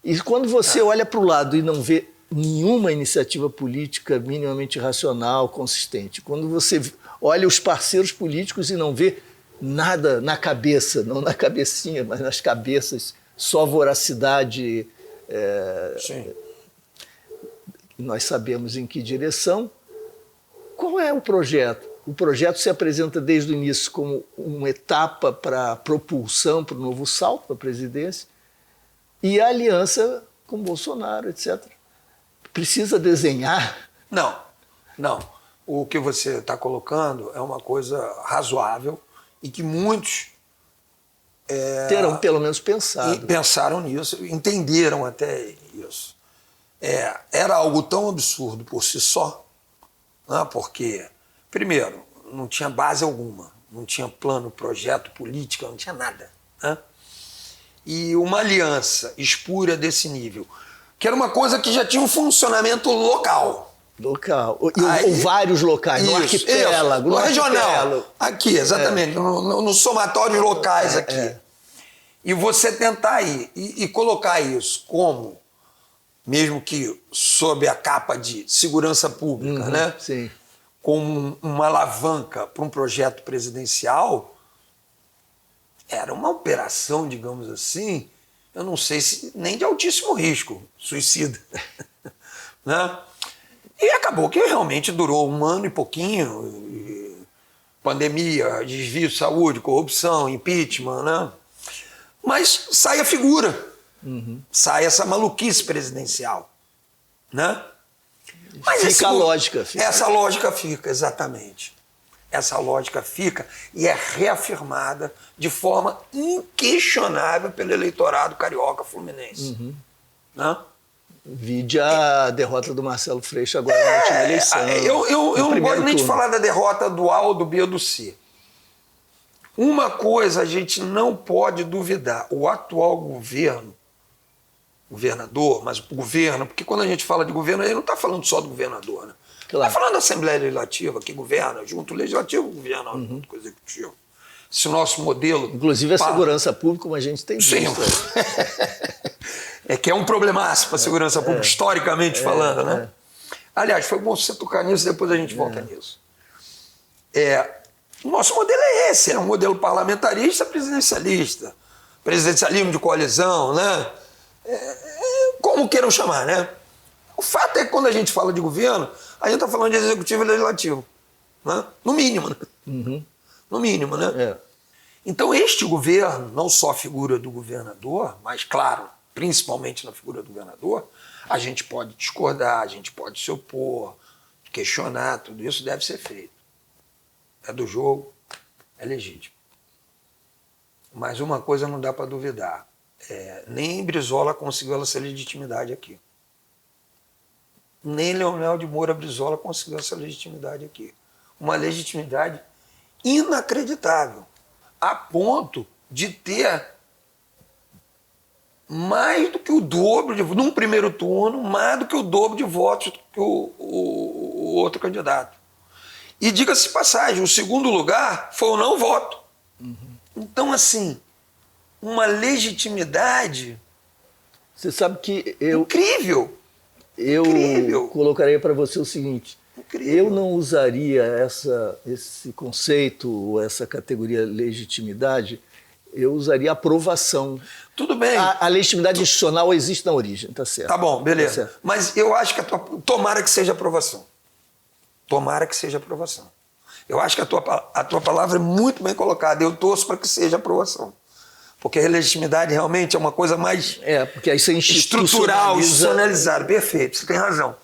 E quando você olha para o lado e não vê nenhuma iniciativa política minimamente racional, consistente, quando você olha os parceiros políticos e não vê nada na cabeça, não na cabecinha, mas nas cabeças, só voracidade, Sim. nós sabemos em que direção. Qual é o projeto? O projeto se apresenta desde o início como uma etapa para propulsão, para o novo salto para a presidência, e a aliança com Bolsonaro, etc. Precisa desenhar? Não. O que você está colocando é uma coisa razoável e que muitos terão pelo menos pensado. Pensaram nisso, entenderam até isso. Era algo tão absurdo por si só, né? Porque, primeiro, não tinha base alguma, não tinha plano, projeto, política, não tinha nada. Né? E uma aliança espúria desse nível, que era uma coisa que já tinha um funcionamento local. Ou vários locais, no arquipélago. No regional. Aqui, exatamente, nos somatórios locais aqui. E você tentar ir e colocar isso como, mesmo que sob a capa de segurança pública, né? Sim. Como uma alavanca para um projeto presidencial, era uma operação, digamos assim, eu não sei se nem de altíssimo risco, suicida. Né? E acabou que realmente durou 1 ano e pouquinho, pandemia, desvio de saúde, corrupção, impeachment, né? Mas sai a figura, sai essa maluquice presidencial, né? Mas fica a lógica. Essa lógica fica, exatamente. Essa lógica fica e é reafirmada de forma inquestionável pelo eleitorado carioca fluminense. Né? Vide a derrota do Marcelo Freixo agora na última eleição. Eu não gosto nem de falar da derrota do A, ou do B ou do C. Uma coisa a gente não pode duvidar: o atual governador, mas o governo, porque quando a gente fala de governo, ele não está falando só do governador, né? Claro. Está falando da Assembleia Legislativa, que governa junto, o Legislativo governa junto com o Executivo. Esse nosso modelo... Inclusive a segurança pública, como a gente tem visto. Sim. Que é um problemaço para a segurança pública, historicamente falando, né? Aliás, foi bom você tocar nisso, depois a gente volta nisso. O nosso modelo é esse, é um modelo parlamentarista, presidencialista. Presidencialismo de coalizão, né? Como queiram chamar, né? O fato é que quando a gente fala de governo, a gente está falando de executivo e legislativo. Né? No mínimo, né? No mínimo, né? Então, este governo, não só a figura do governador, mas, claro, principalmente na figura do governador, a gente pode discordar, a gente pode se opor, questionar, tudo isso deve ser feito. É do jogo, é legítimo. Mas uma coisa não dá para duvidar: nem Brizola conseguiu essa legitimidade aqui. Nem Leonel de Moura Brizola conseguiu essa legitimidade aqui. Uma legitimidade inacreditável, a ponto de ter mais do que o dobro, num primeiro turno, mais do que o dobro de votos que o outro candidato. E diga-se de passagem, o segundo lugar foi o não voto. Então, assim, uma legitimidade... Você sabe que incrível! Eu colocaria para você o seguinte: eu não usaria esse conceito, essa categoria legitimidade, eu usaria aprovação. Tudo bem. A legitimidade institucional existe na origem, tá certo. Tá bom, beleza. Tá certo. Mas eu acho que tomara que seja aprovação. Tomara que seja aprovação. Eu acho que a tua palavra é muito bem colocada. Eu torço para que seja aprovação. Porque a legitimidade realmente é uma coisa mais porque aí você estrutural, institucionalizada. Perfeito, você tem razão.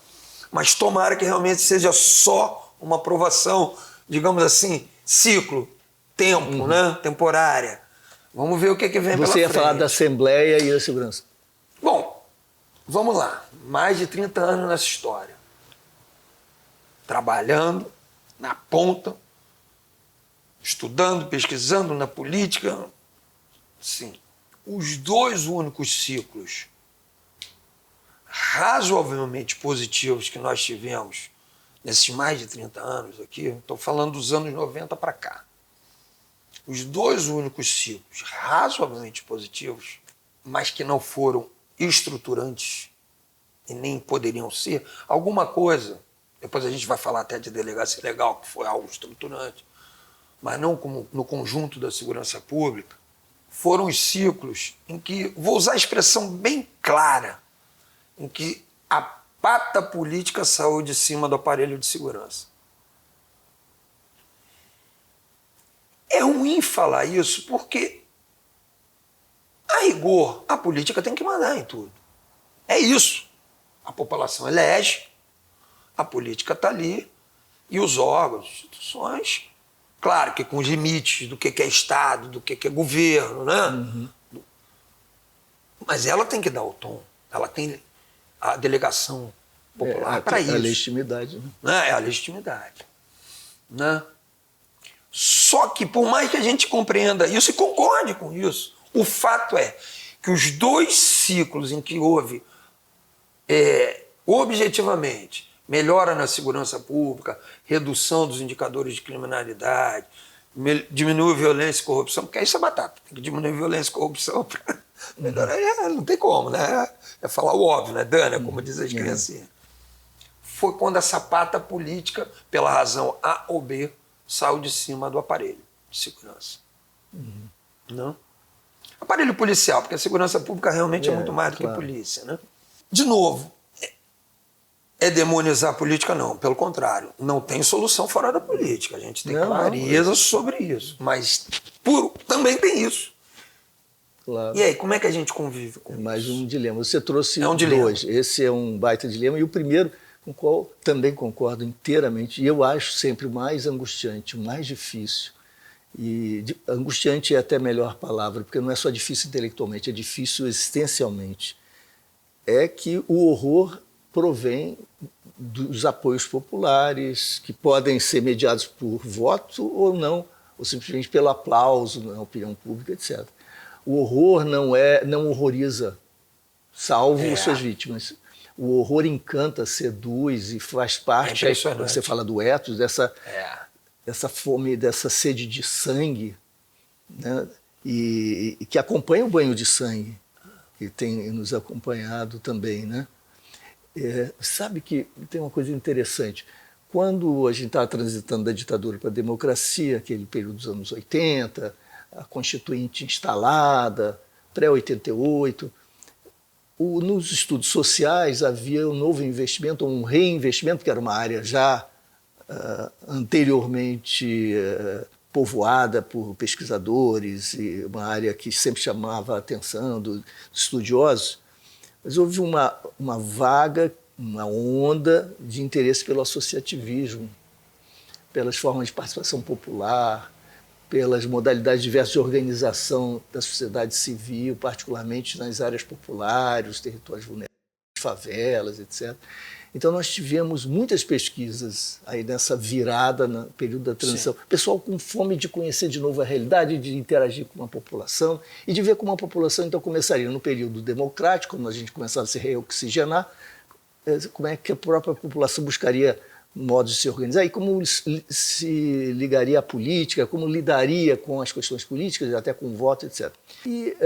Mas tomara que realmente seja só uma aprovação, digamos assim, ciclo, tempo, né? Temporária. Vamos ver o que vem pela frente. Você ia falar da Assembleia e da Segurança. Bom, vamos lá, mais de 30 anos nessa história. Trabalhando na ponta, estudando, pesquisando na política. Sim, os dois únicos ciclos razoavelmente positivos que nós tivemos nesses mais de 30 anos aqui, estou falando dos anos 90 para cá, os dois únicos ciclos razoavelmente positivos, mas que não foram estruturantes e nem poderiam ser, alguma coisa, depois a gente vai falar até de delegacia legal, que foi algo estruturante, mas não como no conjunto da segurança pública, foram os ciclos em que, vou usar a expressão bem clara, em que a pata política saiu de cima do aparelho de segurança. É ruim falar isso porque, a rigor, a política tem que mandar em tudo. É isso. A população elege, a política está ali, e os órgãos, instituições, claro que com os limites do que é Estado, do que é governo, né? Uhum. Mas ela tem que dar o tom, ela tem a delegação popular para isso. É a legitimidade. Né? É a legitimidade. Né? Só que, por mais que a gente compreenda isso e concorde com isso, o fato é que os dois ciclos em que houve, objetivamente, melhora na segurança pública, redução dos indicadores de criminalidade, diminuir a violência e corrupção, porque isso é batata, tem que diminuir a violência e corrupção para melhorar. Não tem como, né? É falar o óbvio, né, Dana? Como diz as criancinhas. Foi quando essa pata política, pela razão A ou B, saiu de cima do aparelho de segurança. Não? Aparelho policial, porque a segurança pública realmente é muito mais do que a polícia. Né? De novo, é demonizar a política? Não, pelo contrário. Não tem solução fora da política. A gente tem clareza sobre isso. Mas também tem isso. Claro. E aí, como é que a gente convive com isso? Mais um dilema. Você trouxe um dilema. dois. Esse é um baita dilema. E o primeiro, com o qual também concordo inteiramente, e eu acho sempre o mais angustiante, o mais difícil. E angustiante é até a melhor palavra, porque não é só difícil intelectualmente, é difícil existencialmente. É que o horror provém dos apoios populares, que podem ser mediados por voto ou não, ou simplesmente pelo aplauso na opinião pública, etc. O horror não horroriza, salvo suas vítimas. O horror encanta, seduz e faz parte, você fala do ethos, dessa fome, dessa sede de sangue, né? e que acompanha o banho de sangue, que tem nos acompanhado também. Né? Sabe que tem uma coisa interessante. Quando a gente estava transitando da ditadura para a democracia, aquele período dos anos 80, a Constituinte instalada, pré-88, nos estudos sociais havia um novo investimento, um reinvestimento, que era uma área já anteriormente povoada por pesquisadores, e uma área que sempre chamava a atenção dos estudiosos, mas houve uma vaga, uma onda de interesse pelo associativismo, pelas formas de participação popular, pelas modalidades diversas de organização da sociedade civil, particularmente nas áreas populares, os territórios vulneráveis, favelas, etc. Então nós tivemos muitas pesquisas aí nessa virada no período da transição. Sim. Pessoal com fome de conhecer de novo a realidade, de interagir com a população e de ver como a população então começaria no período democrático, quando a gente começava a se reoxigenar, como é que a própria população buscaria modos de se organizar e como se ligaria à política, como lidaria com as questões políticas, até com o voto, etc. E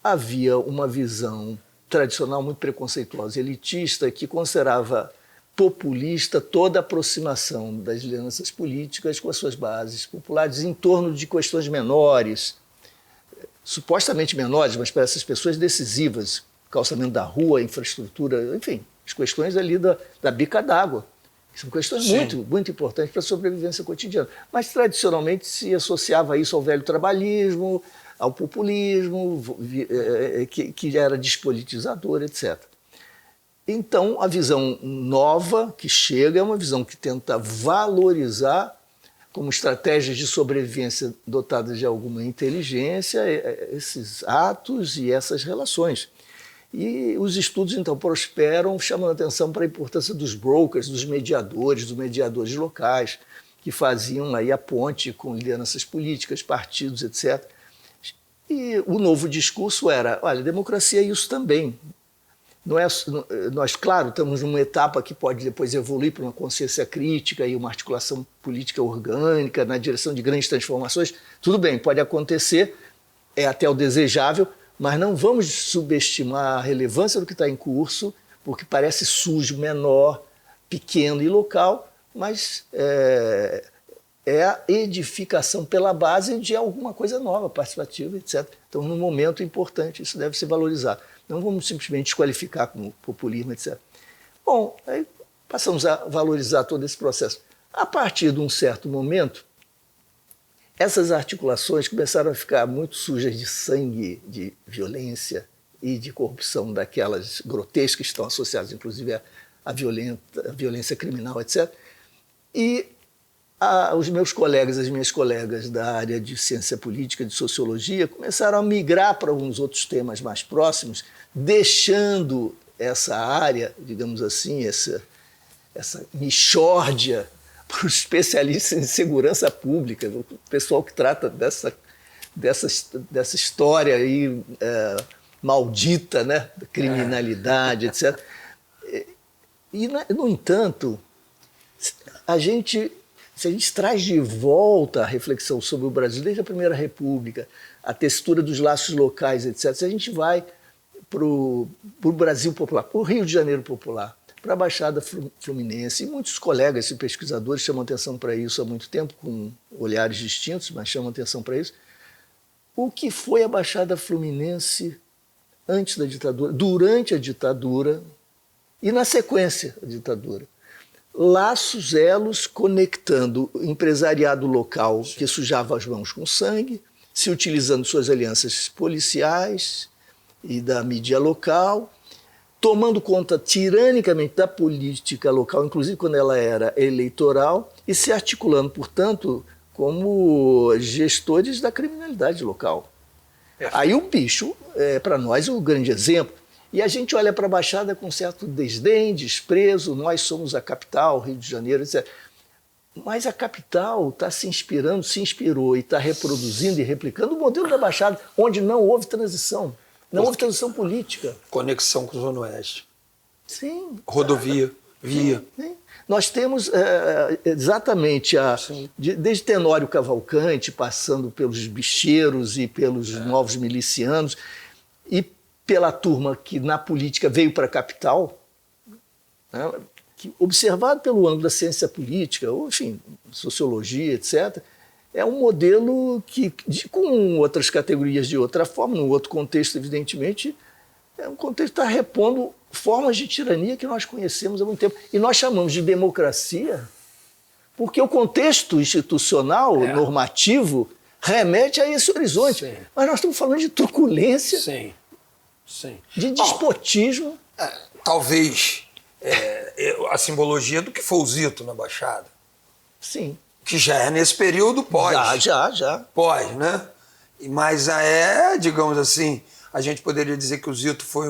havia uma visão tradicional muito preconceituosa, elitista, que considerava populista toda a aproximação das lideranças políticas com as suas bases populares em torno de questões menores, supostamente menores, mas para essas pessoas decisivas, calçamento da rua, infraestrutura, enfim, as questões ali da bica d'água. São questões muito, muito importantes para a sobrevivência cotidiana. Mas, tradicionalmente, se associava isso ao velho trabalhismo, ao populismo, que era despolitizador, etc. Então, a visão nova que chega é uma visão que tenta valorizar, como estratégias de sobrevivência dotadas de alguma inteligência, esses atos e essas relações. E os estudos, então, prosperam, chamando atenção para a importância dos brokers, dos mediadores locais, que faziam aí a ponte com lideranças políticas, partidos, etc. E o novo discurso era, olha, democracia é isso também. Nós, claro, estamos numa etapa que pode depois evoluir para uma consciência crítica e uma articulação política orgânica na direção de grandes transformações. Tudo bem, pode acontecer, é até o desejável, mas não vamos subestimar a relevância do que está em curso, porque parece sujo, menor, pequeno e local, mas é a edificação pela base de alguma coisa nova, participativa, etc. Então, num momento importante, isso deve ser valorizado. Não vamos simplesmente desqualificar como populismo, etc. Bom, aí passamos a valorizar todo esse processo. A partir de um certo momento, essas articulações começaram a ficar muito sujas de sangue, de violência e de corrupção daquelas grotescas que estão associadas, inclusive, à violência criminal, etc. E os meus colegas, as minhas colegas da área de ciência política, de sociologia, começaram a migrar para alguns outros temas mais próximos, deixando essa área, digamos assim, essa mixórdia para os especialistas em segurança pública, o pessoal que trata dessa história aí, maldita, né, da criminalidade, etc. E, no entanto, se a gente traz de volta a reflexão sobre o Brasil desde a Primeira República, a textura dos laços locais, etc., se a gente vai para o Brasil popular, para o Rio de Janeiro popular, para a Baixada Fluminense, e muitos colegas e pesquisadores chamam atenção para isso há muito tempo, com olhares distintos, mas chamam atenção para isso. O que foi a Baixada Fluminense antes da ditadura, durante a ditadura e na sequência da ditadura? Laços, elos conectando o empresariado local que sujava as mãos com sangue, se utilizando suas alianças policiais e da mídia local, tomando conta tiranicamente da política local, inclusive quando ela era eleitoral, e se articulando, portanto, como gestores da criminalidade local. Aí o bicho é, para nós, o grande exemplo. E a gente olha para a Baixada com certo desdém, desprezo, nós somos a capital, Rio de Janeiro, etc. Mas a capital está se inspirando, se inspirou e está reproduzindo e replicando o modelo da Baixada, onde não houve transição. Não houve transição política. Conexão com o Zona Oeste. Sim. Rodovia, via. Sim. Nós temos exatamente, desde Tenório Cavalcante, passando pelos bicheiros e pelos novos milicianos, e pela turma que na política veio para a capital, né, que, observado pelo ângulo da ciência política, ou enfim, sociologia, etc., é um modelo que, com outras categorias de outra forma, num outro contexto, evidentemente, é um contexto que está repondo formas de tirania que nós conhecemos há muito tempo. E nós chamamos de democracia porque o contexto institucional, normativo, remete a esse horizonte. Sim. Mas nós estamos falando de truculência, sim. Sim. De despotismo. Talvez a simbologia do que foi o Zito na Baixada. Sim. Que já é nesse período pós. Já. Pós, né? Mas digamos assim, a gente poderia dizer que o Zito foi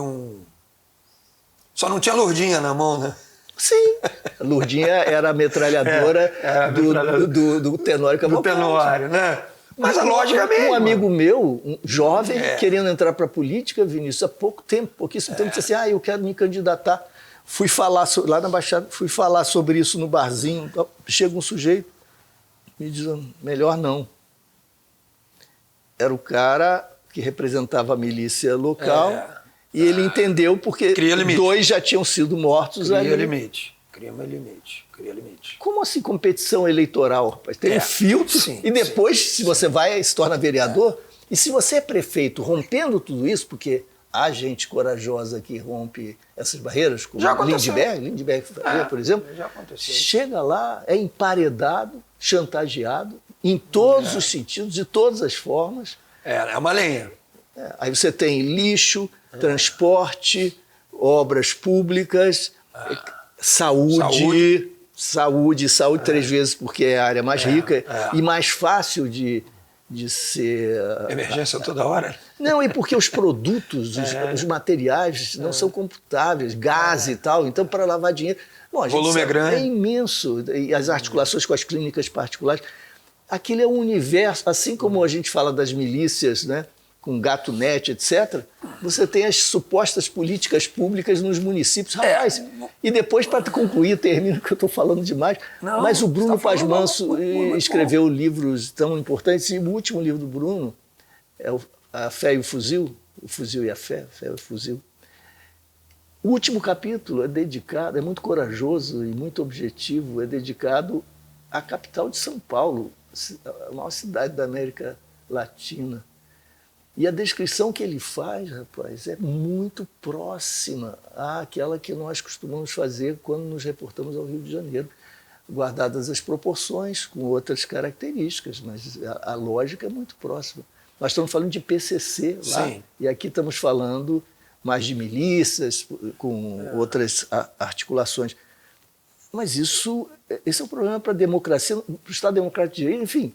Só não tinha Lourdinha na mão, né? Sim. A Lourdinha era a metralhadora do Tenório Cavalcante. Do Tenório, né? Mas a lógica é mesmo. Um amigo meu, um jovem, querendo entrar para a política, Vinícius, há pouquíssimo tempo, disse assim, eu quero me candidatar. Fui falar, lá na Baixada, fui falar sobre isso no barzinho. Chega um sujeito, me diz, melhor não. Era o cara que representava a milícia local e ele entendeu porque 2 já tinham sido mortos. Cria limite. Como assim competição eleitoral, rapaz? Tem um filtro e depois, se você vai, se torna vereador. E se você é prefeito rompendo tudo isso, porque há gente corajosa que rompe essas barreiras, como Lindbergh, por exemplo, chega lá, é emparedado, chantageado, em todos os sentidos, de todas as formas. É uma lenha. Aí você tem lixo, transporte, obras públicas, saúde 3 vezes porque é a área mais rica e mais fácil de de ser... Emergência toda hora? Não, e porque os produtos, os materiais não são computáveis, gás e tal, então para lavar dinheiro... Bom, o volume é grande. É imenso, e as articulações com as clínicas particulares. Aquilo é um universo, assim como a gente fala das milícias, né, com gato net, etc., você tem as supostas políticas públicas nos municípios. Rapaz, e depois, para concluir, termino que eu estou falando demais, mas o Bruno Paz Manso escreveu livros tão importantes, e o último livro do Bruno é A Fé e o Fuzil e a Fé e o Fuzil. O último capítulo é dedicado, é muito corajoso e muito objetivo, é dedicado à capital de São Paulo, a maior cidade da América Latina. E a descrição que ele faz, rapaz, é muito próxima àquela que nós costumamos fazer quando nos reportamos ao Rio de Janeiro, guardadas as proporções, com outras características, mas a lógica é muito próxima. Nós estamos falando de PCC lá, sim, e aqui estamos falando mais de milícias, com outras articulações. Mas esse é um problema para a democracia, para o Estado Democrático de Direito, enfim,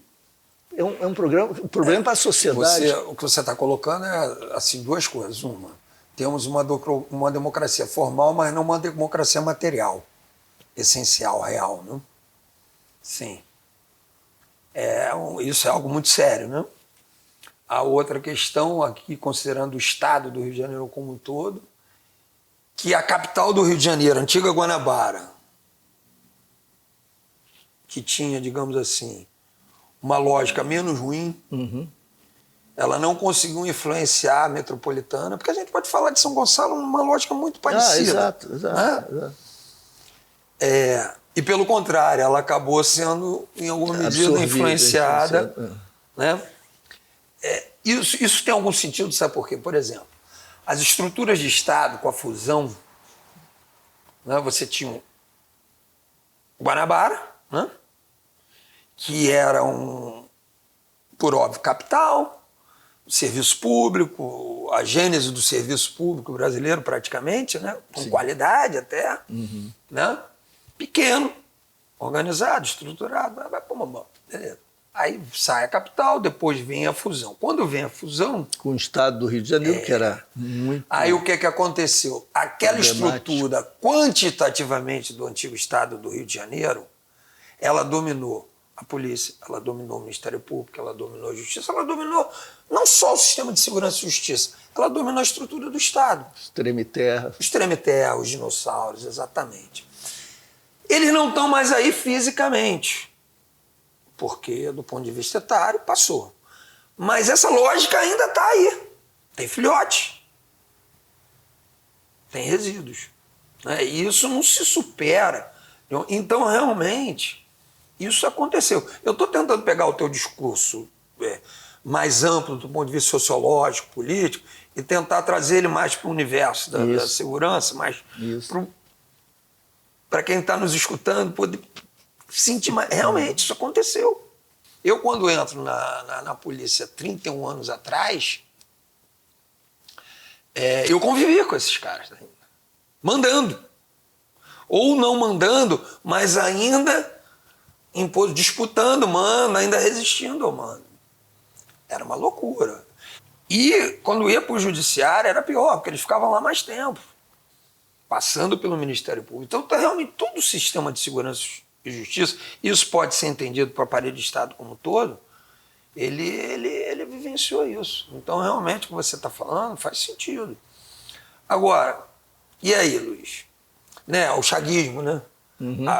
é um problema para a sociedade. O que você está colocando é assim, duas coisas. Uma, temos uma democracia formal, mas não uma democracia material, essencial, real. Né? Sim. Isso é algo muito sério, né? A outra questão aqui, considerando o estado do Rio de Janeiro como um todo, que a capital do Rio de Janeiro, a antiga Guanabara, que tinha, digamos assim, uma lógica menos ruim, ela não conseguiu influenciar a metropolitana, porque a gente pode falar de São Gonçalo numa lógica muito parecida. Exato. E pelo contrário, ela acabou sendo, em alguma medida, influenciada. Né? Isso tem algum sentido, sabe por quê? Por exemplo, as estruturas de Estado com a fusão, né, você tinha o Guanabara, né, que era por óbvio, capital, o serviço público, a gênese do serviço público brasileiro praticamente, né, com sim, qualidade até, né, pequeno, organizado, estruturado, beleza. Aí sai a capital, depois vem a fusão. Quando vem a fusão... Com o estado do Rio de Janeiro, que era muito... Aí o que aconteceu? Aquela estrutura quantitativamente do antigo estado do Rio de Janeiro, ela dominou a polícia, ela dominou o Ministério Público, ela dominou a Justiça, ela dominou não só o sistema de segurança e justiça, ela dominou a estrutura do Estado. Extreme-terra. Extreme-terra, os dinossauros, exatamente. Eles não estão mais aí fisicamente, porque, do ponto de vista etário, passou. Mas essa lógica ainda está aí. Tem filhote. Tem resíduos. Né? E isso não se supera. Então, realmente, isso aconteceu. Eu estou tentando pegar o teu discurso mais amplo do ponto de vista sociológico, político, e tentar trazer ele mais para o universo da segurança, mais para quem está nos escutando poder sentir mais. Realmente, isso aconteceu. Eu, quando entro na polícia 31 anos atrás, eu convivia com esses caras ainda. Mandando. Ou não mandando, mas ainda disputando o mando, ainda resistindo ao mando. Era uma loucura. E quando ia para o judiciário era pior, porque eles ficavam lá mais tempo, passando pelo Ministério Público. Então, realmente, todo o sistema de segurança e justiça, isso pode ser entendido para o aparelho de Estado como um todo, ele vivenciou isso. Então, realmente, o que você está falando faz sentido. Agora, e aí, Luiz? Né, o chaguismo, né?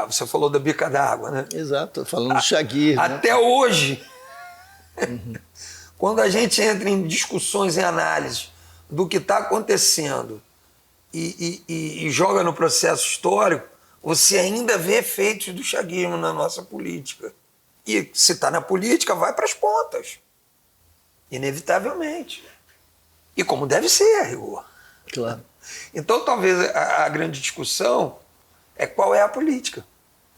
Você falou da bica d'água, né? Exato, falando do chaguismo. Até hoje, quando a gente entra em discussões e análises do que está acontecendo e joga no processo histórico, você ainda vê efeitos do chaguismo na nossa política. E se está na política, vai para as pontas. Inevitavelmente. E como deve ser, a rigor. Claro. Então, talvez a grande discussão é qual é a política.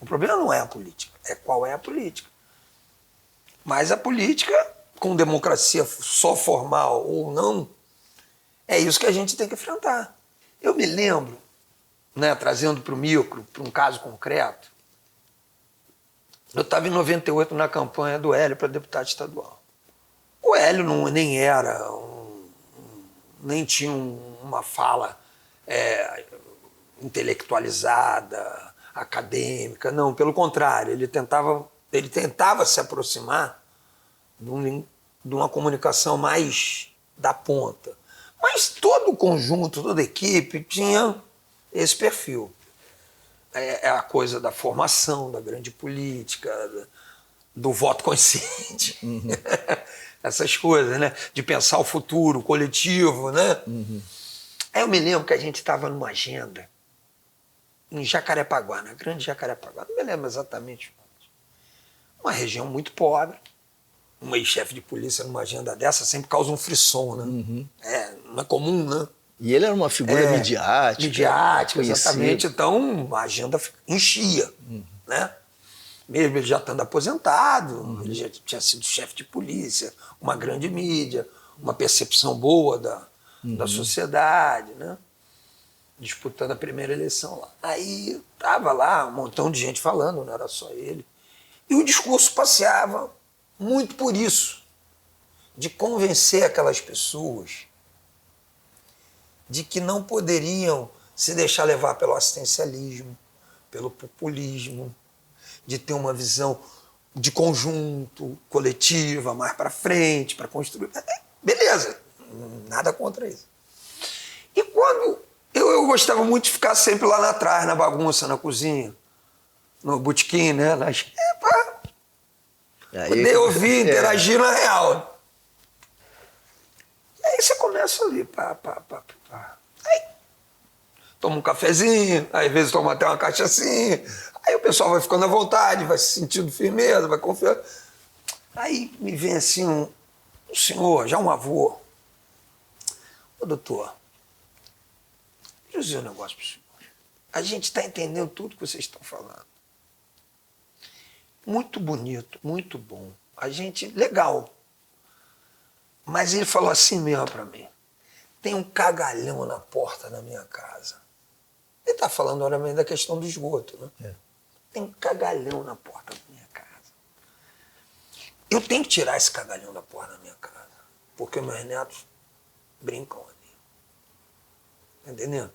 O problema não é a política, é qual é a política. Mas a política, com democracia só formal ou não, é isso que a gente tem que enfrentar. Eu me lembro, né, trazendo para o micro, para um caso concreto, eu estava em 98 na campanha do Hélio para deputado estadual. O Hélio nem era, nem tinha uma fala intelectualizada, acadêmica, não, pelo contrário, ele tentava se aproximar de uma comunicação mais da ponta. Mas todo o conjunto, toda a equipe tinha esse perfil. É a coisa da formação, da grande política, do voto consciente. Uhum. Essas coisas, né? De pensar o futuro coletivo, né? Uhum. Aí eu me lembro que a gente estava numa agenda em Jacarepaguá, na grande Jacarepaguá, não me lembro exatamente onde. Uma região muito pobre. Um ex-chefe de polícia numa agenda dessa sempre causa um frisson, né? Uhum. Não é comum, né? E ele era uma figura midiática. Midiática, exatamente. Então a agenda enchia, né? Mesmo ele já estando aposentado, ele já tinha sido chefe de polícia, uma grande mídia, uma percepção boa da sociedade, né? Disputando a primeira eleição lá. Aí estava lá um montão de gente falando, não era só ele. E o discurso passeava muito por isso, de convencer aquelas pessoas de que não poderiam se deixar levar pelo assistencialismo, pelo populismo, de ter uma visão de conjunto, coletiva, mais para frente, para construir. Beleza, nada contra isso. E quando eu gostava muito de ficar sempre lá atrás, na bagunça, na cozinha, no botequim, né? Poder ouvir, interagir na real. E aí você começa ali, Aí toma um cafezinho, aí, às vezes toma até uma cachaçinha, aí o pessoal vai ficando à vontade, vai se sentindo firmeza, vai confiando. Aí me vem assim um senhor, já um avô. Ô doutor, deixa eu dizer um negócio para o senhor. A gente está entendendo tudo que vocês estão falando. Muito bonito, muito bom. A gente, legal. Mas ele falou assim mesmo para mim. Tem um cagalhão na porta da minha casa. Ele está falando obviamente da questão do esgoto, né? Tem um cagalhão na porta da minha casa. Eu tenho que tirar esse cagalhão da porta da minha casa. Porque meus netos brincam ali. Tá entendendo?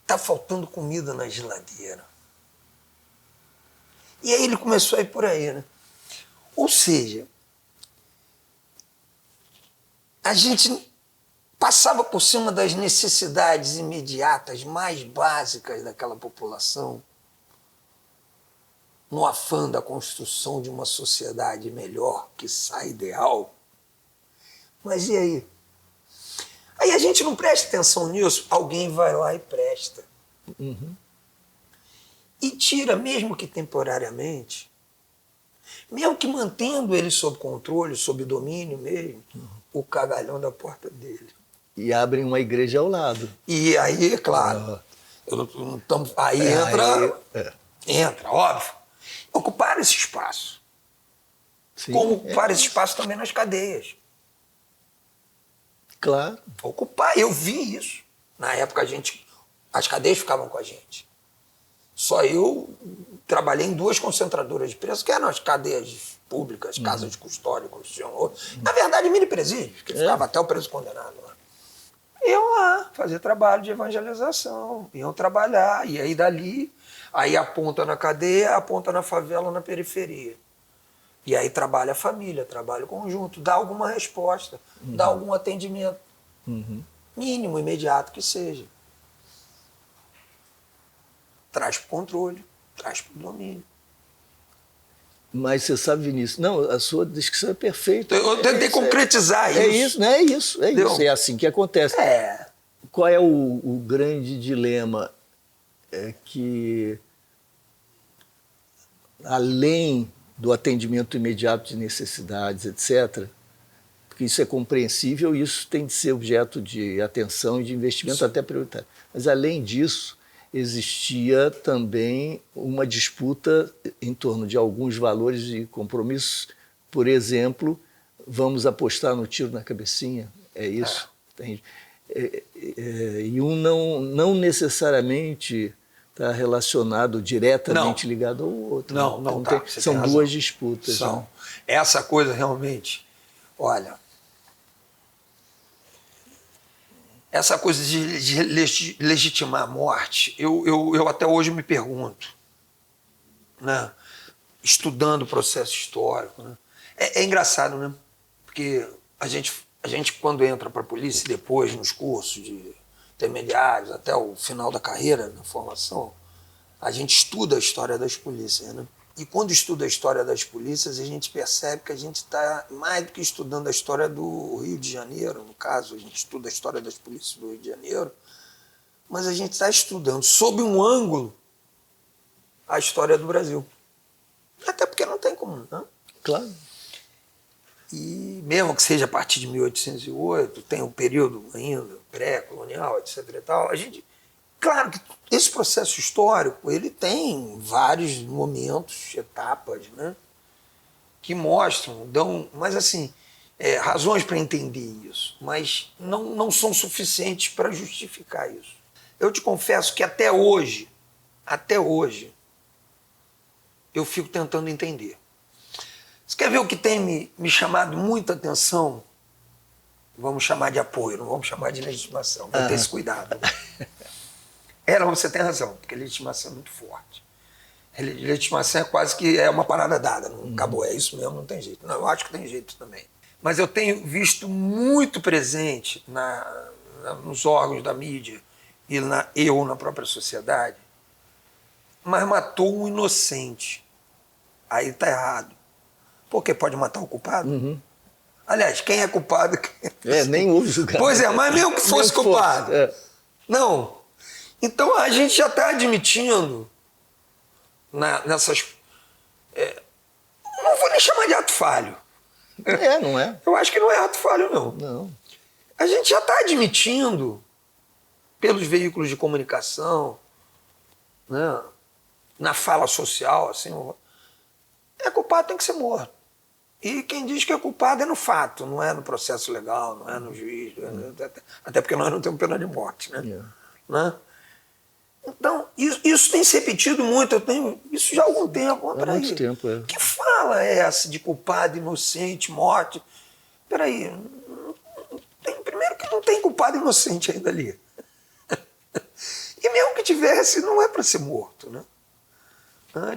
Tá faltando comida na geladeira. E aí ele começou a ir por aí, né? Ou seja, a gente passava por cima das necessidades imediatas mais básicas daquela população, no afã da construção de uma sociedade melhor, que sai ideal. Mas e aí? Aí a gente não presta atenção nisso, alguém vai lá e presta. Uhum. E tira, mesmo que temporariamente, mesmo que mantendo ele sob controle, sob domínio mesmo, o cagalhão da porta dele. E abrem uma igreja ao lado. E aí, claro, entra, óbvio, ocupar esse espaço. Sim, Como ocupar esse espaço também nas cadeias. Claro. Ocupar, eu vi isso. Na época as cadeias ficavam com a gente. Só eu trabalhei em 2 concentradoras de presos, que eram as cadeias públicas, casas de custódia, como se chamam. Na verdade, mini presídios, que ficava até o preso condenado lá. Iam lá fazer trabalho de evangelização, iam trabalhar, e aí dali, aí aponta na cadeia, aponta na favela, na periferia. E aí trabalha a família, trabalha o conjunto, dá alguma resposta, dá algum atendimento, mínimo, imediato que seja. Traz para o controle, traz para o domínio. Mas você sabe, Vinícius, não, a sua descrição é perfeita. Eu tentei concretizar isso. É isso, né? É isso. É assim que acontece. Qual é o grande dilema? É que, além do atendimento imediato de necessidades, etc., porque isso é compreensível, isso tem de ser objeto de atenção e de investimento até prioritário. Mas, além disso, existia também uma disputa em torno de alguns valores e compromissos. Por exemplo, vamos apostar no tiro na cabecinha, é isso? E um não necessariamente está relacionado diretamente ligado ao outro. Não, são 2 disputas. São. Essa coisa realmente, Olha, essa coisa de legitimar a morte, eu até hoje me pergunto, né? Estudando o processo histórico, né? É engraçado, né? Porque a gente quando entra para a polícia, depois nos cursos de intermediários, até o final da carreira, na formação, a gente estuda a história das polícias, né? E quando estuda a história das polícias, a gente percebe que a gente está mais do que estudando a história do Rio de Janeiro, no caso, a gente estuda a história das polícias do Rio de Janeiro, mas a gente está estudando, sob um ângulo, a história do Brasil. Até porque não tem como, né? Claro. E mesmo que seja a partir de 1808, tem um período ainda pré-colonial, etc. e tal, a gente... Claro que esse processo histórico ele tem vários momentos, etapas, né, que mostram, dão, mas assim, razões para entender isso, mas não são suficientes para justificar isso. Eu te confesso que até hoje, eu fico tentando entender. Você quer ver o que tem me chamado muita atenção? Vamos chamar de apoio, não vamos chamar de legitimação, para ter esse cuidado. Você tem razão, porque a legitimação é muito forte. A legitimação é quase que uma parada dada, não acabou, é isso mesmo, não tem jeito. Não, eu acho que tem jeito também. Mas eu tenho visto muito presente nos órgãos da mídia e na própria sociedade, mas matou um inocente. Aí está errado. Porque pode matar o culpado? Uhum. Aliás, quem é culpado? Nem houve julgamento. Pois é, mas mesmo que fosse culpado. Não. Então a gente já está admitindo nessas... não vou nem chamar de ato falho. Não é? Eu acho que não é ato falho, não. Não. A gente já está admitindo, pelos veículos de comunicação, né, na fala social, assim, culpado tem que ser morto. E quem diz que é culpado é no fato, não é no processo legal, não é no juiz, até porque nós não temos pena de morte, né? Né? Então, isso tem se repetido muito, eu tenho isso já há algum tempo. Há muito tempo, é. Que fala é essa de culpado, inocente, morte? Peraí, primeiro que não tem culpado inocente ainda ali. E mesmo que tivesse, não é para ser morto, né?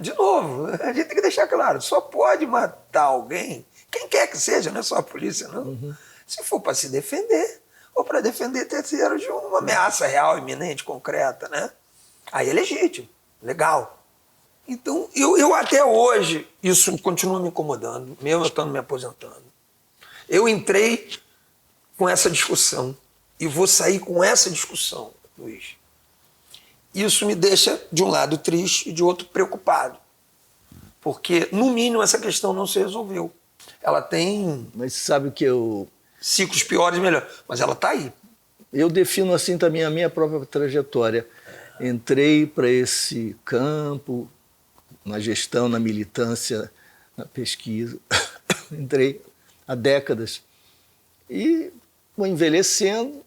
De novo, a gente tem que deixar claro, só pode matar alguém, quem quer que seja, não é só a polícia, não. Uhum. Se for para se defender, ou para defender terceiros de uma ameaça real, iminente, concreta, né? Aí é legítimo, legal. Então, eu até hoje, isso continua me incomodando, mesmo eu estando me aposentando. Eu entrei com essa discussão e vou sair com essa discussão, Luiz. Isso me deixa, de um lado, triste e de outro, preocupado. Porque, no mínimo, essa questão não se resolveu. Ela tem... Mas sabe o que eu... ciclos piores e melhores. Mas ela está aí. Eu defino assim também a minha própria trajetória. Entrei para esse campo, na gestão, na militância, na pesquisa. Entrei há décadas. E vou envelhecendo,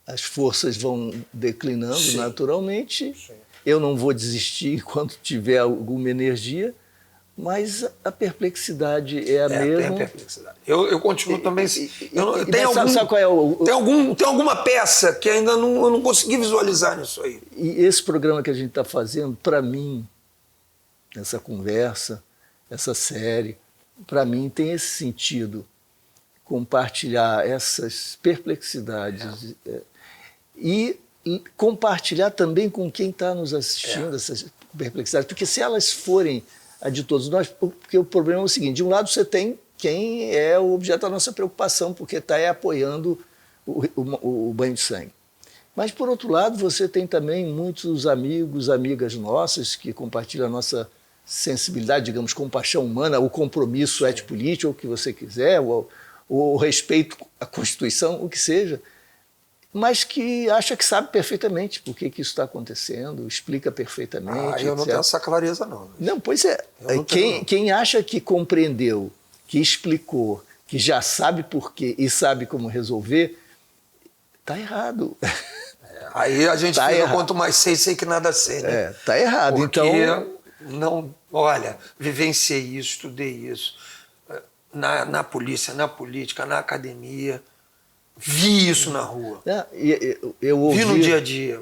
as forças vão declinando. Sim. Naturalmente. Sim. Eu não vou desistir enquanto tiver alguma energia, mas a perplexidade é a mesma. Tem a perplexidade. Eu continuo também... Tem alguma peça que ainda eu não consegui visualizar nisso aí. E esse programa que a gente está fazendo, para mim, essa conversa, essa série, para mim tem esse sentido, compartilhar essas perplexidades e compartilhar também com quem está nos assistindo essas perplexidades, porque se elas forem a de todos nós, porque o problema é o seguinte, de um lado você tem quem é o objeto da nossa preocupação, porque está apoiando o banho de sangue. Mas, por outro lado, você tem também muitos amigos, amigas nossas que compartilham a nossa sensibilidade, digamos, compaixão humana, o compromisso ético-político, ou o que você quiser, o respeito à Constituição, o que seja, mas que acha que sabe perfeitamente por que isso está acontecendo, explica perfeitamente. Eu não tenho essa clareza, não. Não, pois é. Quem acha que compreendeu, que explicou, que já sabe por quê e sabe como resolver, está errado. Aí a gente fica, quanto mais sei que nada sei, né? Está errado. Porque então, não, olha, vivenciei isso, estudei isso. na polícia, na política, na academia. Vi isso na rua. Eu ouvi, vi no dia a dia.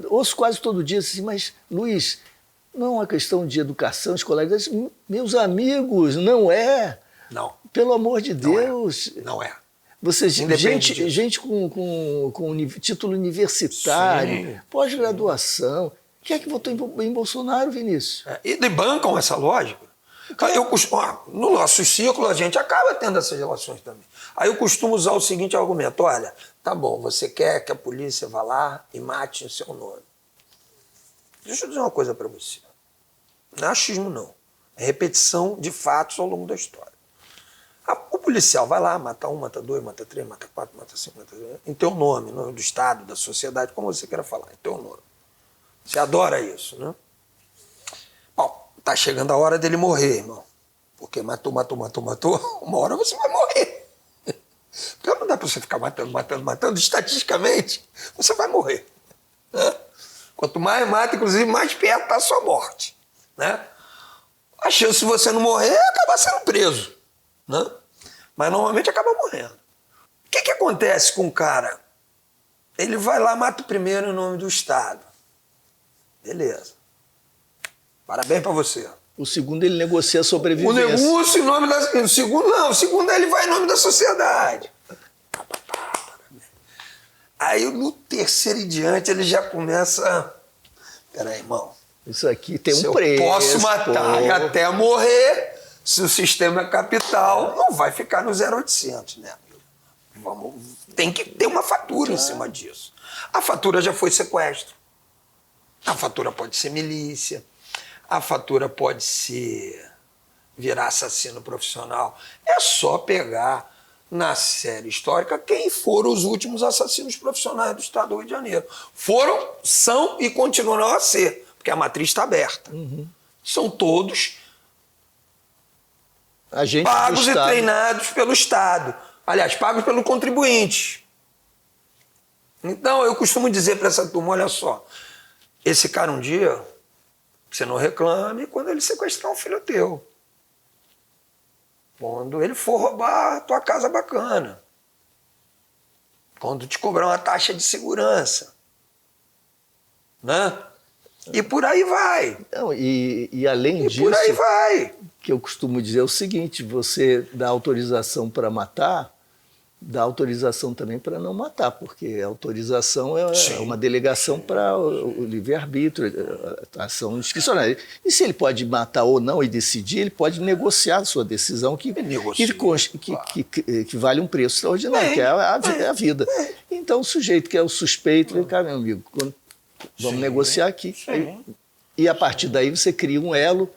Ouço quase todo dia assim, mas, Luiz, não é uma questão de educação, escolaridade. Meus amigos, não é. Não. Pelo amor de Deus. Não é. Você, gente com título universitário, pós-graduação. Quem é que votou em Bolsonaro, Vinícius? E bancam essa lógica. No nosso círculo, a gente acaba tendo essas relações também. Aí eu costumo usar o seguinte argumento: olha, tá bom, você quer que a polícia vá lá e mate em seu nome. Deixa eu dizer uma coisa para você. Não é achismo, não. É repetição de fatos ao longo da história. O policial vai lá, mata um, mata dois, mata três, mata quatro, mata cinco, mata seis, em teu nome, no nome do Estado, da sociedade, como você queira falar, em teu nome. Você adora isso, né? Bom, tá chegando a hora dele morrer, irmão. Porque matou, uma hora você vai morrer. Porque não dá para você ficar matando. Estatisticamente, você vai morrer. Né? Quanto mais mata, inclusive, mais perto está a sua morte. Né? A chance de você não morrer é acabar sendo preso. Né? Mas normalmente acaba morrendo. O que acontece com o cara? Ele vai lá, mata o primeiro em nome do Estado. Beleza. Parabéns para você. O segundo, ele negocia a sobrevivência. O negócio em nome da... O segundo ele vai em nome da sociedade. Aí no terceiro em diante ele já começa... Peraí, irmão. Isso aqui tem um preço. Eu posso matar e até morrer, se o sistema é capital, não vai ficar no 0800, né, amigo? Tem que ter uma fatura em cima disso. A fatura já foi sequestro. A fatura pode ser milícia. A fatura pode ser virar assassino profissional. É só pegar na série histórica quem foram os últimos assassinos profissionais do Estado do Rio de Janeiro. Foram, são e continuarão a ser, porque a matriz está aberta. Uhum. São todos pagos e treinados pelo Estado. Aliás, pagos pelo contribuinte. Então, eu costumo dizer para essa turma, olha só, esse cara um dia, você não reclame quando ele sequestrar um filho teu. Quando ele for roubar a tua casa bacana. Quando te cobrar uma taxa de segurança. Né? E por aí vai. Não, e além disso, por aí vai. Que eu costumo dizer é o seguinte, você dá autorização para matar, dá autorização também para não matar, porque a autorização é uma delegação para o livre-arbítrio, a ação discricionária. E se ele pode matar ou não e decidir, ele pode negociar a sua decisão que vale um preço extraordinário, que é a vida. Então o sujeito que é o suspeito, vem cá, meu amigo, vamos negociar aqui. E a partir daí você cria um elo,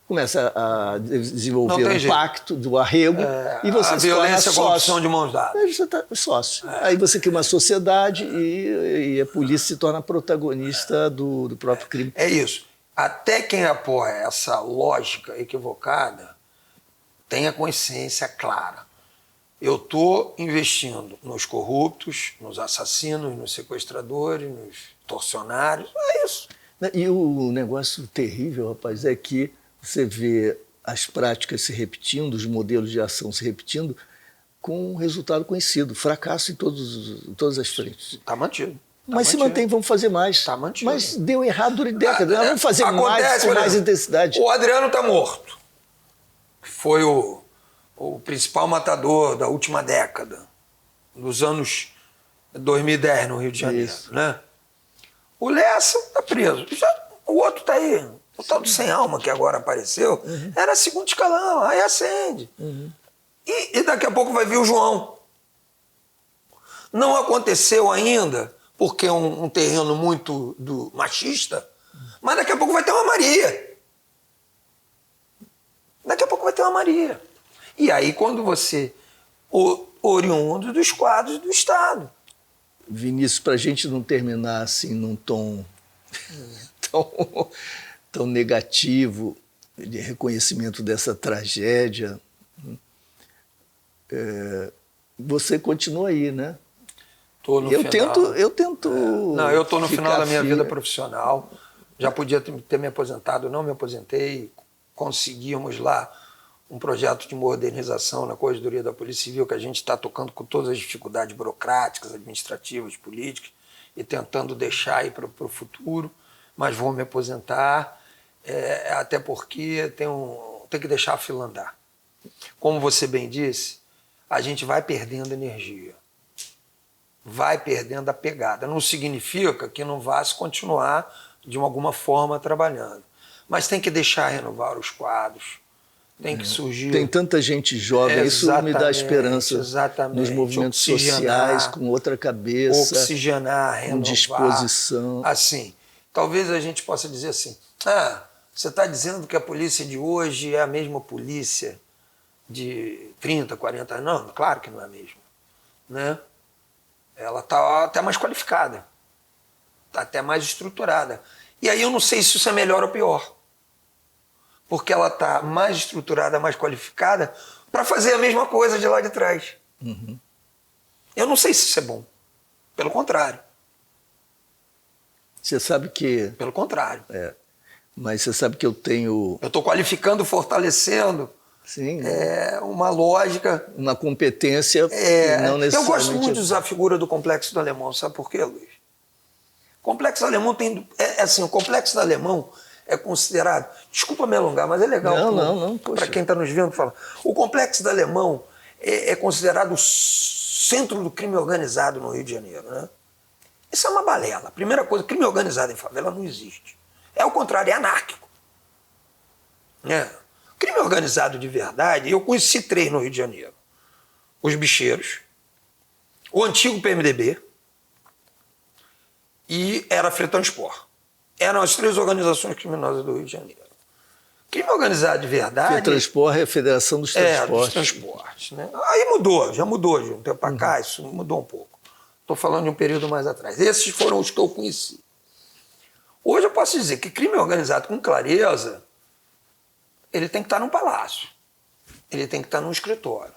começa a desenvolver um pacto do arrego e você se torna sócio. A violência, a corrupção de mãos dadas. Aí você está sócio. Aí você cria uma sociedade e a polícia se torna protagonista do próprio crime. É isso. Até quem apoia essa lógica equivocada tem a consciência clara. Eu estou investindo nos corruptos, nos assassinos, nos sequestradores, nos torcionários. É isso. E o negócio terrível, rapaz, é que você vê as práticas se repetindo, os modelos de ação se repetindo, com um resultado conhecido, fracasso em todas as frentes. Está mantido. Mas se mantém, vamos fazer mais. Está mantido. Mas deu errado durante décadas, vamos fazer mais com mais intensidade. O Adriano está morto. Foi o principal matador da última década, dos anos 2010 no Rio de Janeiro. Né? O Lessa está preso. O outro está aí. O tal do sem alma que agora apareceu, era segundo escalão, aí acende. E daqui a pouco vai vir o João. Não aconteceu ainda, porque é um terreno muito machista, mas daqui a pouco vai ter uma Maria. Daqui a pouco vai ter uma Maria. E aí quando você, oriundo dos quadros do Estado. Vinícius, para a gente não terminar assim num tom tão negativo de reconhecimento dessa tragédia, você continua aí, né? Tô no final. Eu tento. Não, eu estou no final da minha vida profissional. Já podia ter me aposentado, não me aposentei. Conseguimos lá um projeto de modernização na Corregedoria da Polícia Civil, que a gente está tocando com todas as dificuldades burocráticas, administrativas, políticas, e tentando deixar aí para o futuro, mas vou me aposentar, até porque tem que deixar a fila andar. Como você bem disse, a gente vai perdendo energia, vai perdendo a pegada. Não significa que não vá se continuar de alguma forma trabalhando, mas tem que deixar renovar os quadros, tem que surgir... Tem tanta gente jovem, isso me dá esperança nos movimentos sociais, com outra cabeça, oxigenar, renovar, com disposição. Assim, talvez a gente possa dizer assim, você está dizendo que a polícia de hoje é a mesma polícia de 30, 40 anos? Não, claro que não é a mesma. Né? Ela está até mais qualificada, está até mais estruturada. E aí eu não sei se isso é melhor ou pior. Porque ela está mais estruturada, mais qualificada para fazer a mesma coisa de lá de trás. Uhum. Eu não sei se isso é bom. Pelo contrário. Você sabe que... Pelo contrário. Mas você sabe que eu tenho... Eu estou qualificando, fortalecendo. Sim. Uma lógica. Uma competência, não necessariamente... Eu gosto muito de usar a figura do Complexo do Alemão. Sabe por quê, Luiz? O Complexo do Alemão tem... o Complexo do Alemão é considerado... Desculpa me alongar, mas é legal. Não. Para quem está nos vendo falar. O Complexo do Alemão é considerado o centro do crime organizado no Rio de Janeiro. Né? Isso é uma balela. Primeira coisa, crime organizado em favela não existe. É o contrário, é anárquico. Crime organizado de verdade, eu conheci 3 no Rio de Janeiro. Os Bicheiros, o antigo PMDB e era a Fretranspor. Eram as 3 organizações criminosas do Rio de Janeiro. Crime organizado de verdade... Fretranspor é a Federação dos Transportes. Dos transportes. Né? Aí já mudou de um tempo para cá, isso mudou um pouco. Estou falando de um período mais atrás. Esses foram os que eu conheci. Hoje eu posso dizer que crime organizado com clareza, ele tem que estar num palácio, ele tem que estar num escritório,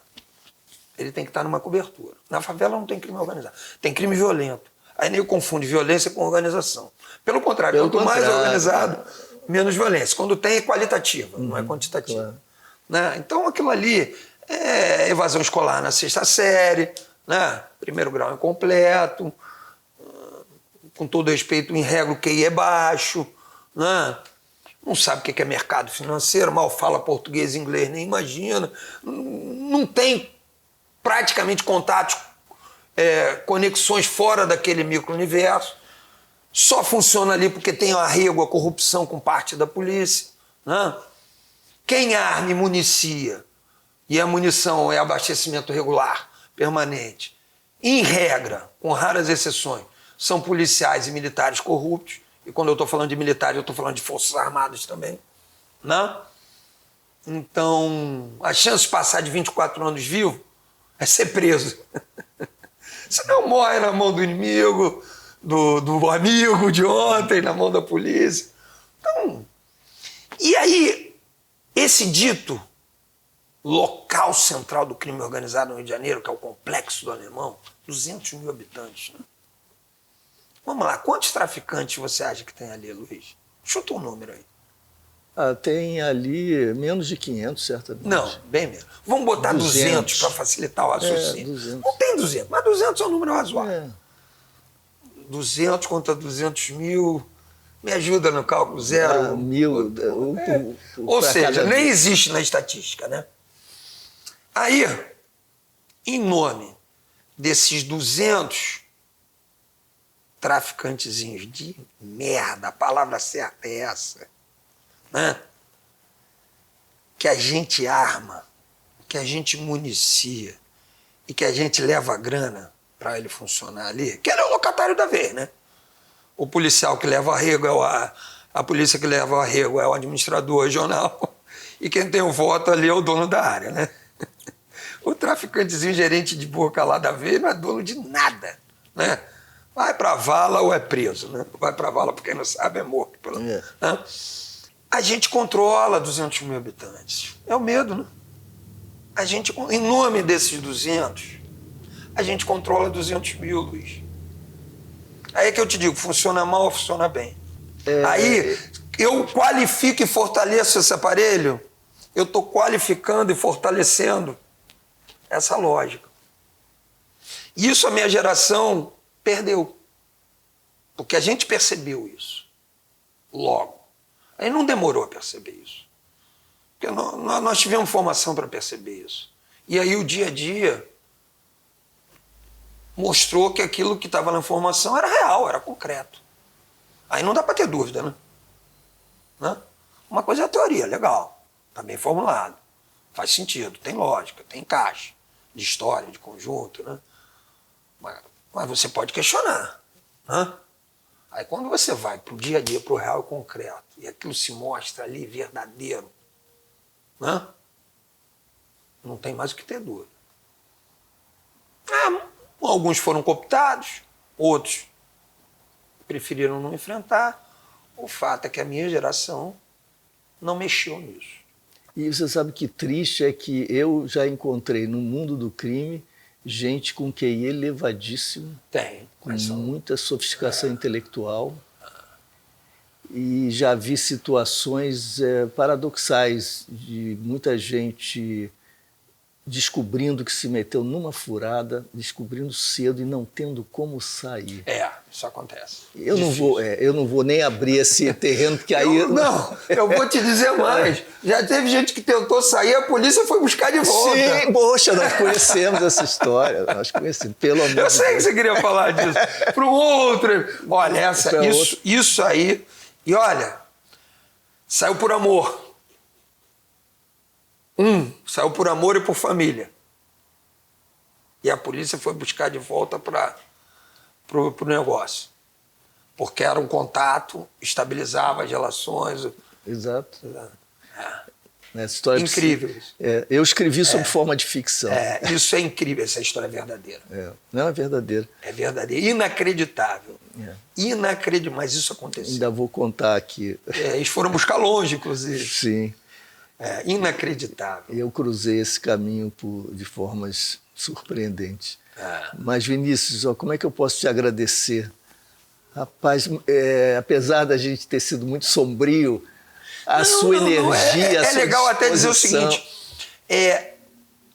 ele tem que estar numa cobertura. Na favela não tem crime organizado, tem crime violento. Aí nem eu confundo violência com organização. Pelo contrário, quanto mais organizado, menos violência. Quando tem, é qualitativa, não é quantitativa. Claro. Né? Então aquilo ali é evasão escolar na 6ª série, né? 1º grau incompleto, com todo respeito, em regra o QI é baixo, né? Não sabe o que é mercado financeiro, mal fala português e inglês, nem imagina, não tem praticamente contatos, conexões fora daquele micro-universo, só funciona ali porque tem arrego à corrupção com parte da polícia. Né? Quem arma e municia, e a munição é abastecimento regular, permanente, em regra, com raras exceções, são policiais e militares corruptos. E quando eu estou falando de militares, eu estou falando de forças armadas também. Né? Então, a chance de passar de 24 anos vivo é ser preso. Você não morre na mão do inimigo, do amigo de ontem, na mão da polícia. Então, e aí, esse dito local central do crime organizado no Rio de Janeiro, que é o Complexo do Alemão, 200 mil habitantes, né? Vamos lá, quantos traficantes você acha que tem ali, Luiz? Chuta um número aí. Tem ali menos de 500, certamente. Não, bem menos. Vamos botar 200 para facilitar o raciocínio. 200. Não tem 200, mas 200 é um número razoável. 200 contra 200 mil, me ajuda no cálculo zero. Mil. Ou seja, nem existe na estatística, né? Aí, em nome desses 200 traficantezinhos de merda, a palavra certa é essa, né? Que a gente arma, que a gente municia e que a gente leva grana para ele funcionar ali, que ele é o locatário da vez, né? O policial que leva o arrego a polícia que leva o arrego é o administrador regional e quem tem o voto ali é o dono da área, né? O traficantezinho gerente de boca lá da vez não é dono de nada, né? Vai pra vala ou é preso, né? Vai pra vala, porque quem não sabe, é morto. Né? A gente controla 200 mil habitantes. É o medo, né? A gente, em nome desses 200, a gente controla 200 mil, Luiz. Aí é que eu te digo, funciona mal ou funciona bem. Aí eu qualifico e fortaleço esse aparelho eu estou qualificando e fortalecendo essa lógica. Isso a minha geração perdeu, porque a gente percebeu isso logo. Aí não demorou a perceber isso, porque nós tivemos formação para perceber isso. E aí o dia a dia mostrou que aquilo que estava na formação era real, era concreto. Aí não dá para ter dúvida, né? Uma coisa é a teoria, legal, está bem formulado, faz sentido, tem lógica, tem encaixe de história, de conjunto, né? Mas você pode questionar, né? Aí quando você vai para o dia a dia, para o real e concreto, e aquilo se mostra ali verdadeiro, né? Não tem mais o que ter dúvida. Alguns foram cooptados, outros preferiram não enfrentar. O fato é que a minha geração não mexeu nisso. E você sabe que triste é que eu já encontrei no mundo do crime gente com QI elevadíssimo, com muita sofisticação intelectual, e já vi situações paradoxais de muita gente descobrindo que se meteu numa furada, descobrindo cedo e não tendo como sair. Isso acontece. Eu não vou nem abrir esse terreno, porque aí... Eu vou te dizer mais. Já teve gente que tentou sair, a polícia foi buscar de volta. Sim, poxa, nós conhecemos essa história. Nós conhecemos, pelo amor de Deus. Eu sei que você queria falar disso. Para um outro... Olha, isso aí... E olha, saiu por amor. Saiu por amor e por família. E a polícia foi buscar de volta para o negócio. Porque era um contato, estabilizava as relações. Exato. Essa história incrível. Eu escrevi sob forma de ficção. Isso é incrível, essa história é verdadeira. Não, é verdadeira. É verdadeira. Inacreditável. Inacreditável, mas isso aconteceu. Ainda vou contar aqui. Eles foram buscar longe, inclusive. Sim. Inacreditável. Eu cruzei esse caminho de formas surpreendentes. Mas, Vinícius, como é que eu posso te agradecer? Rapaz, apesar da gente ter sido muito sombrio, sua energia, a sua legal até dizer o disposição. seguinte,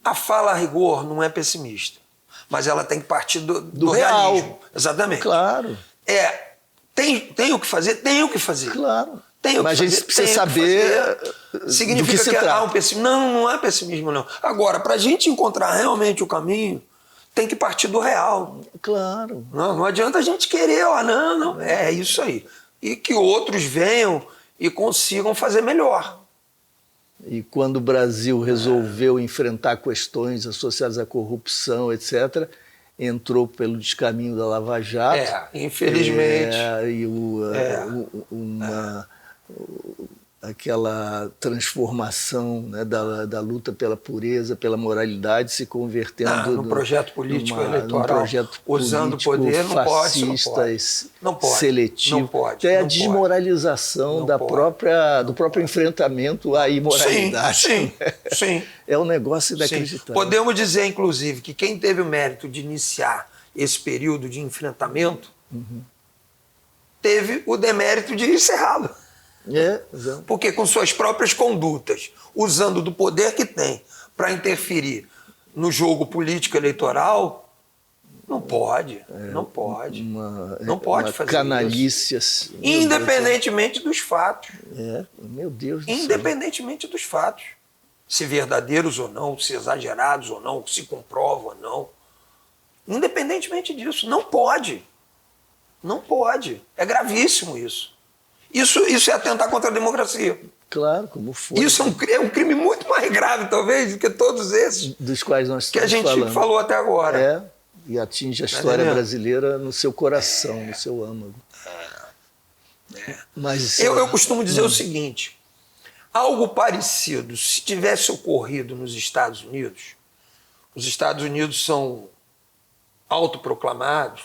a fala a rigor não é pessimista, mas ela tem que partir do real. realismo. Exatamente. Claro. Tem o que fazer? Tem o que fazer. Claro. Mas a gente precisa saber significa do que se trata. Há um pessimismo. Não é pessimismo, não. Agora, para a gente encontrar realmente o caminho, tem que partir do real. Claro. Não adianta a gente querer, não. É isso aí. E que outros venham e consigam fazer melhor. E quando o Brasil resolveu enfrentar questões associadas à corrupção, etc., entrou pelo descaminho da Lava Jato. Infelizmente. Aquela transformação, né, da luta pela pureza, pela moralidade, se convertendo no projeto político eleitoral, projeto usando o poder, não pode, seletivo, não pode, até a desmoralização do próprio enfrentamento à imoralidade. Sim. É um negócio inacreditável. Podemos dizer, inclusive, que quem teve o mérito de iniciar esse período de enfrentamento teve o demérito de encerrá-lo. Porque com suas próprias condutas, usando do poder que tem para interferir no jogo político eleitoral, não pode fazer canalice isso. Independentemente dos fatos. Meu Deus do céu. Independentemente dos fatos. Se verdadeiros ou não, se exagerados ou não, se comprovam ou não. Independentemente disso, não pode. Não pode. É gravíssimo isso. Isso é atentar contra a democracia. Claro, como foi. Isso é um crime muito mais grave, talvez, do que todos esses dos quais nós que a gente falou até agora. E atinge a história brasileira no seu coração, no seu âmago. Mas eu costumo dizer o seguinte, algo parecido, se tivesse ocorrido nos Estados Unidos, os Estados Unidos são autoproclamados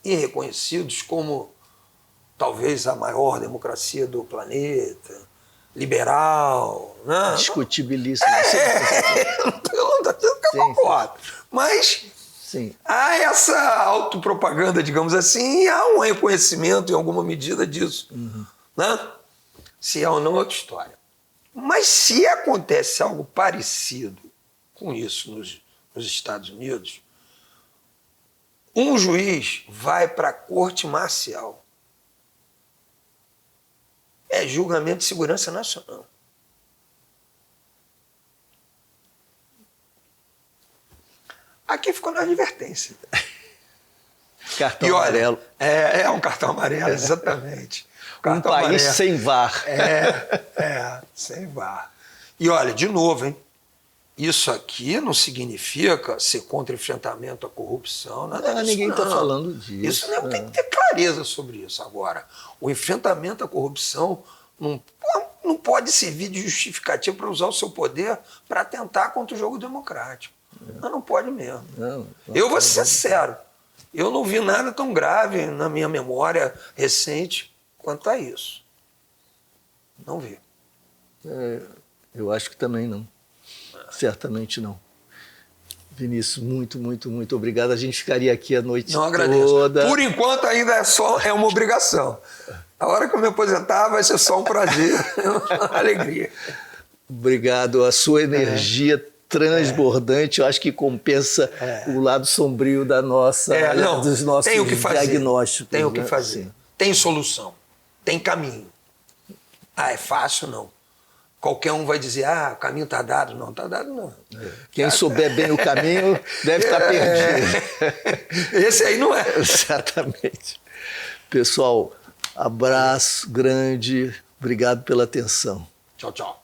e reconhecidos como talvez a maior democracia do planeta, liberal, né? Discutibilíssimo. Eu não estou dizendo que eu concordo. Mas há essa autopropaganda, digamos assim, e há um reconhecimento em alguma medida disso. Né? Se é ou não, é outra história. Mas se acontece algo parecido com isso nos Estados Unidos, um juiz vai para a corte marcial. É julgamento de segurança nacional. Aqui ficou na advertência. Cartão E olha, amarelo. É um cartão amarelo, exatamente. Um país amarelo. sem VAR. Sem VAR. E olha, de novo, hein? Isso aqui não significa ser contra enfrentamento à corrupção, nada disso. Ninguém está falando disso. Isso não tem que ter clareza sobre isso. Agora, o enfrentamento à corrupção não pode servir de justificativa para usar o seu poder para atentar contra o jogo democrático. Não pode mesmo. Eu vou ser sincero, eu não vi nada tão grave na minha memória recente quanto a isso. Não vi. Eu acho que também não. Certamente não. Vinícius, muito, muito, muito obrigado. A gente ficaria aqui a noite toda. Por enquanto ainda é uma obrigação. A hora que eu me aposentar vai ser só um prazer, uma alegria. Obrigado. A sua energia transbordante, eu acho que compensa o lado sombrio da dos nossos diagnósticos. Tem o que fazer. Sim. Tem solução. Tem caminho. É fácil, não. Qualquer um vai dizer, o caminho está dado. Não, está dado não. Quem souber bem o caminho deve estar perdido. Esse aí não é. Exatamente. Pessoal, abraço grande. Obrigado pela atenção. Tchau, tchau.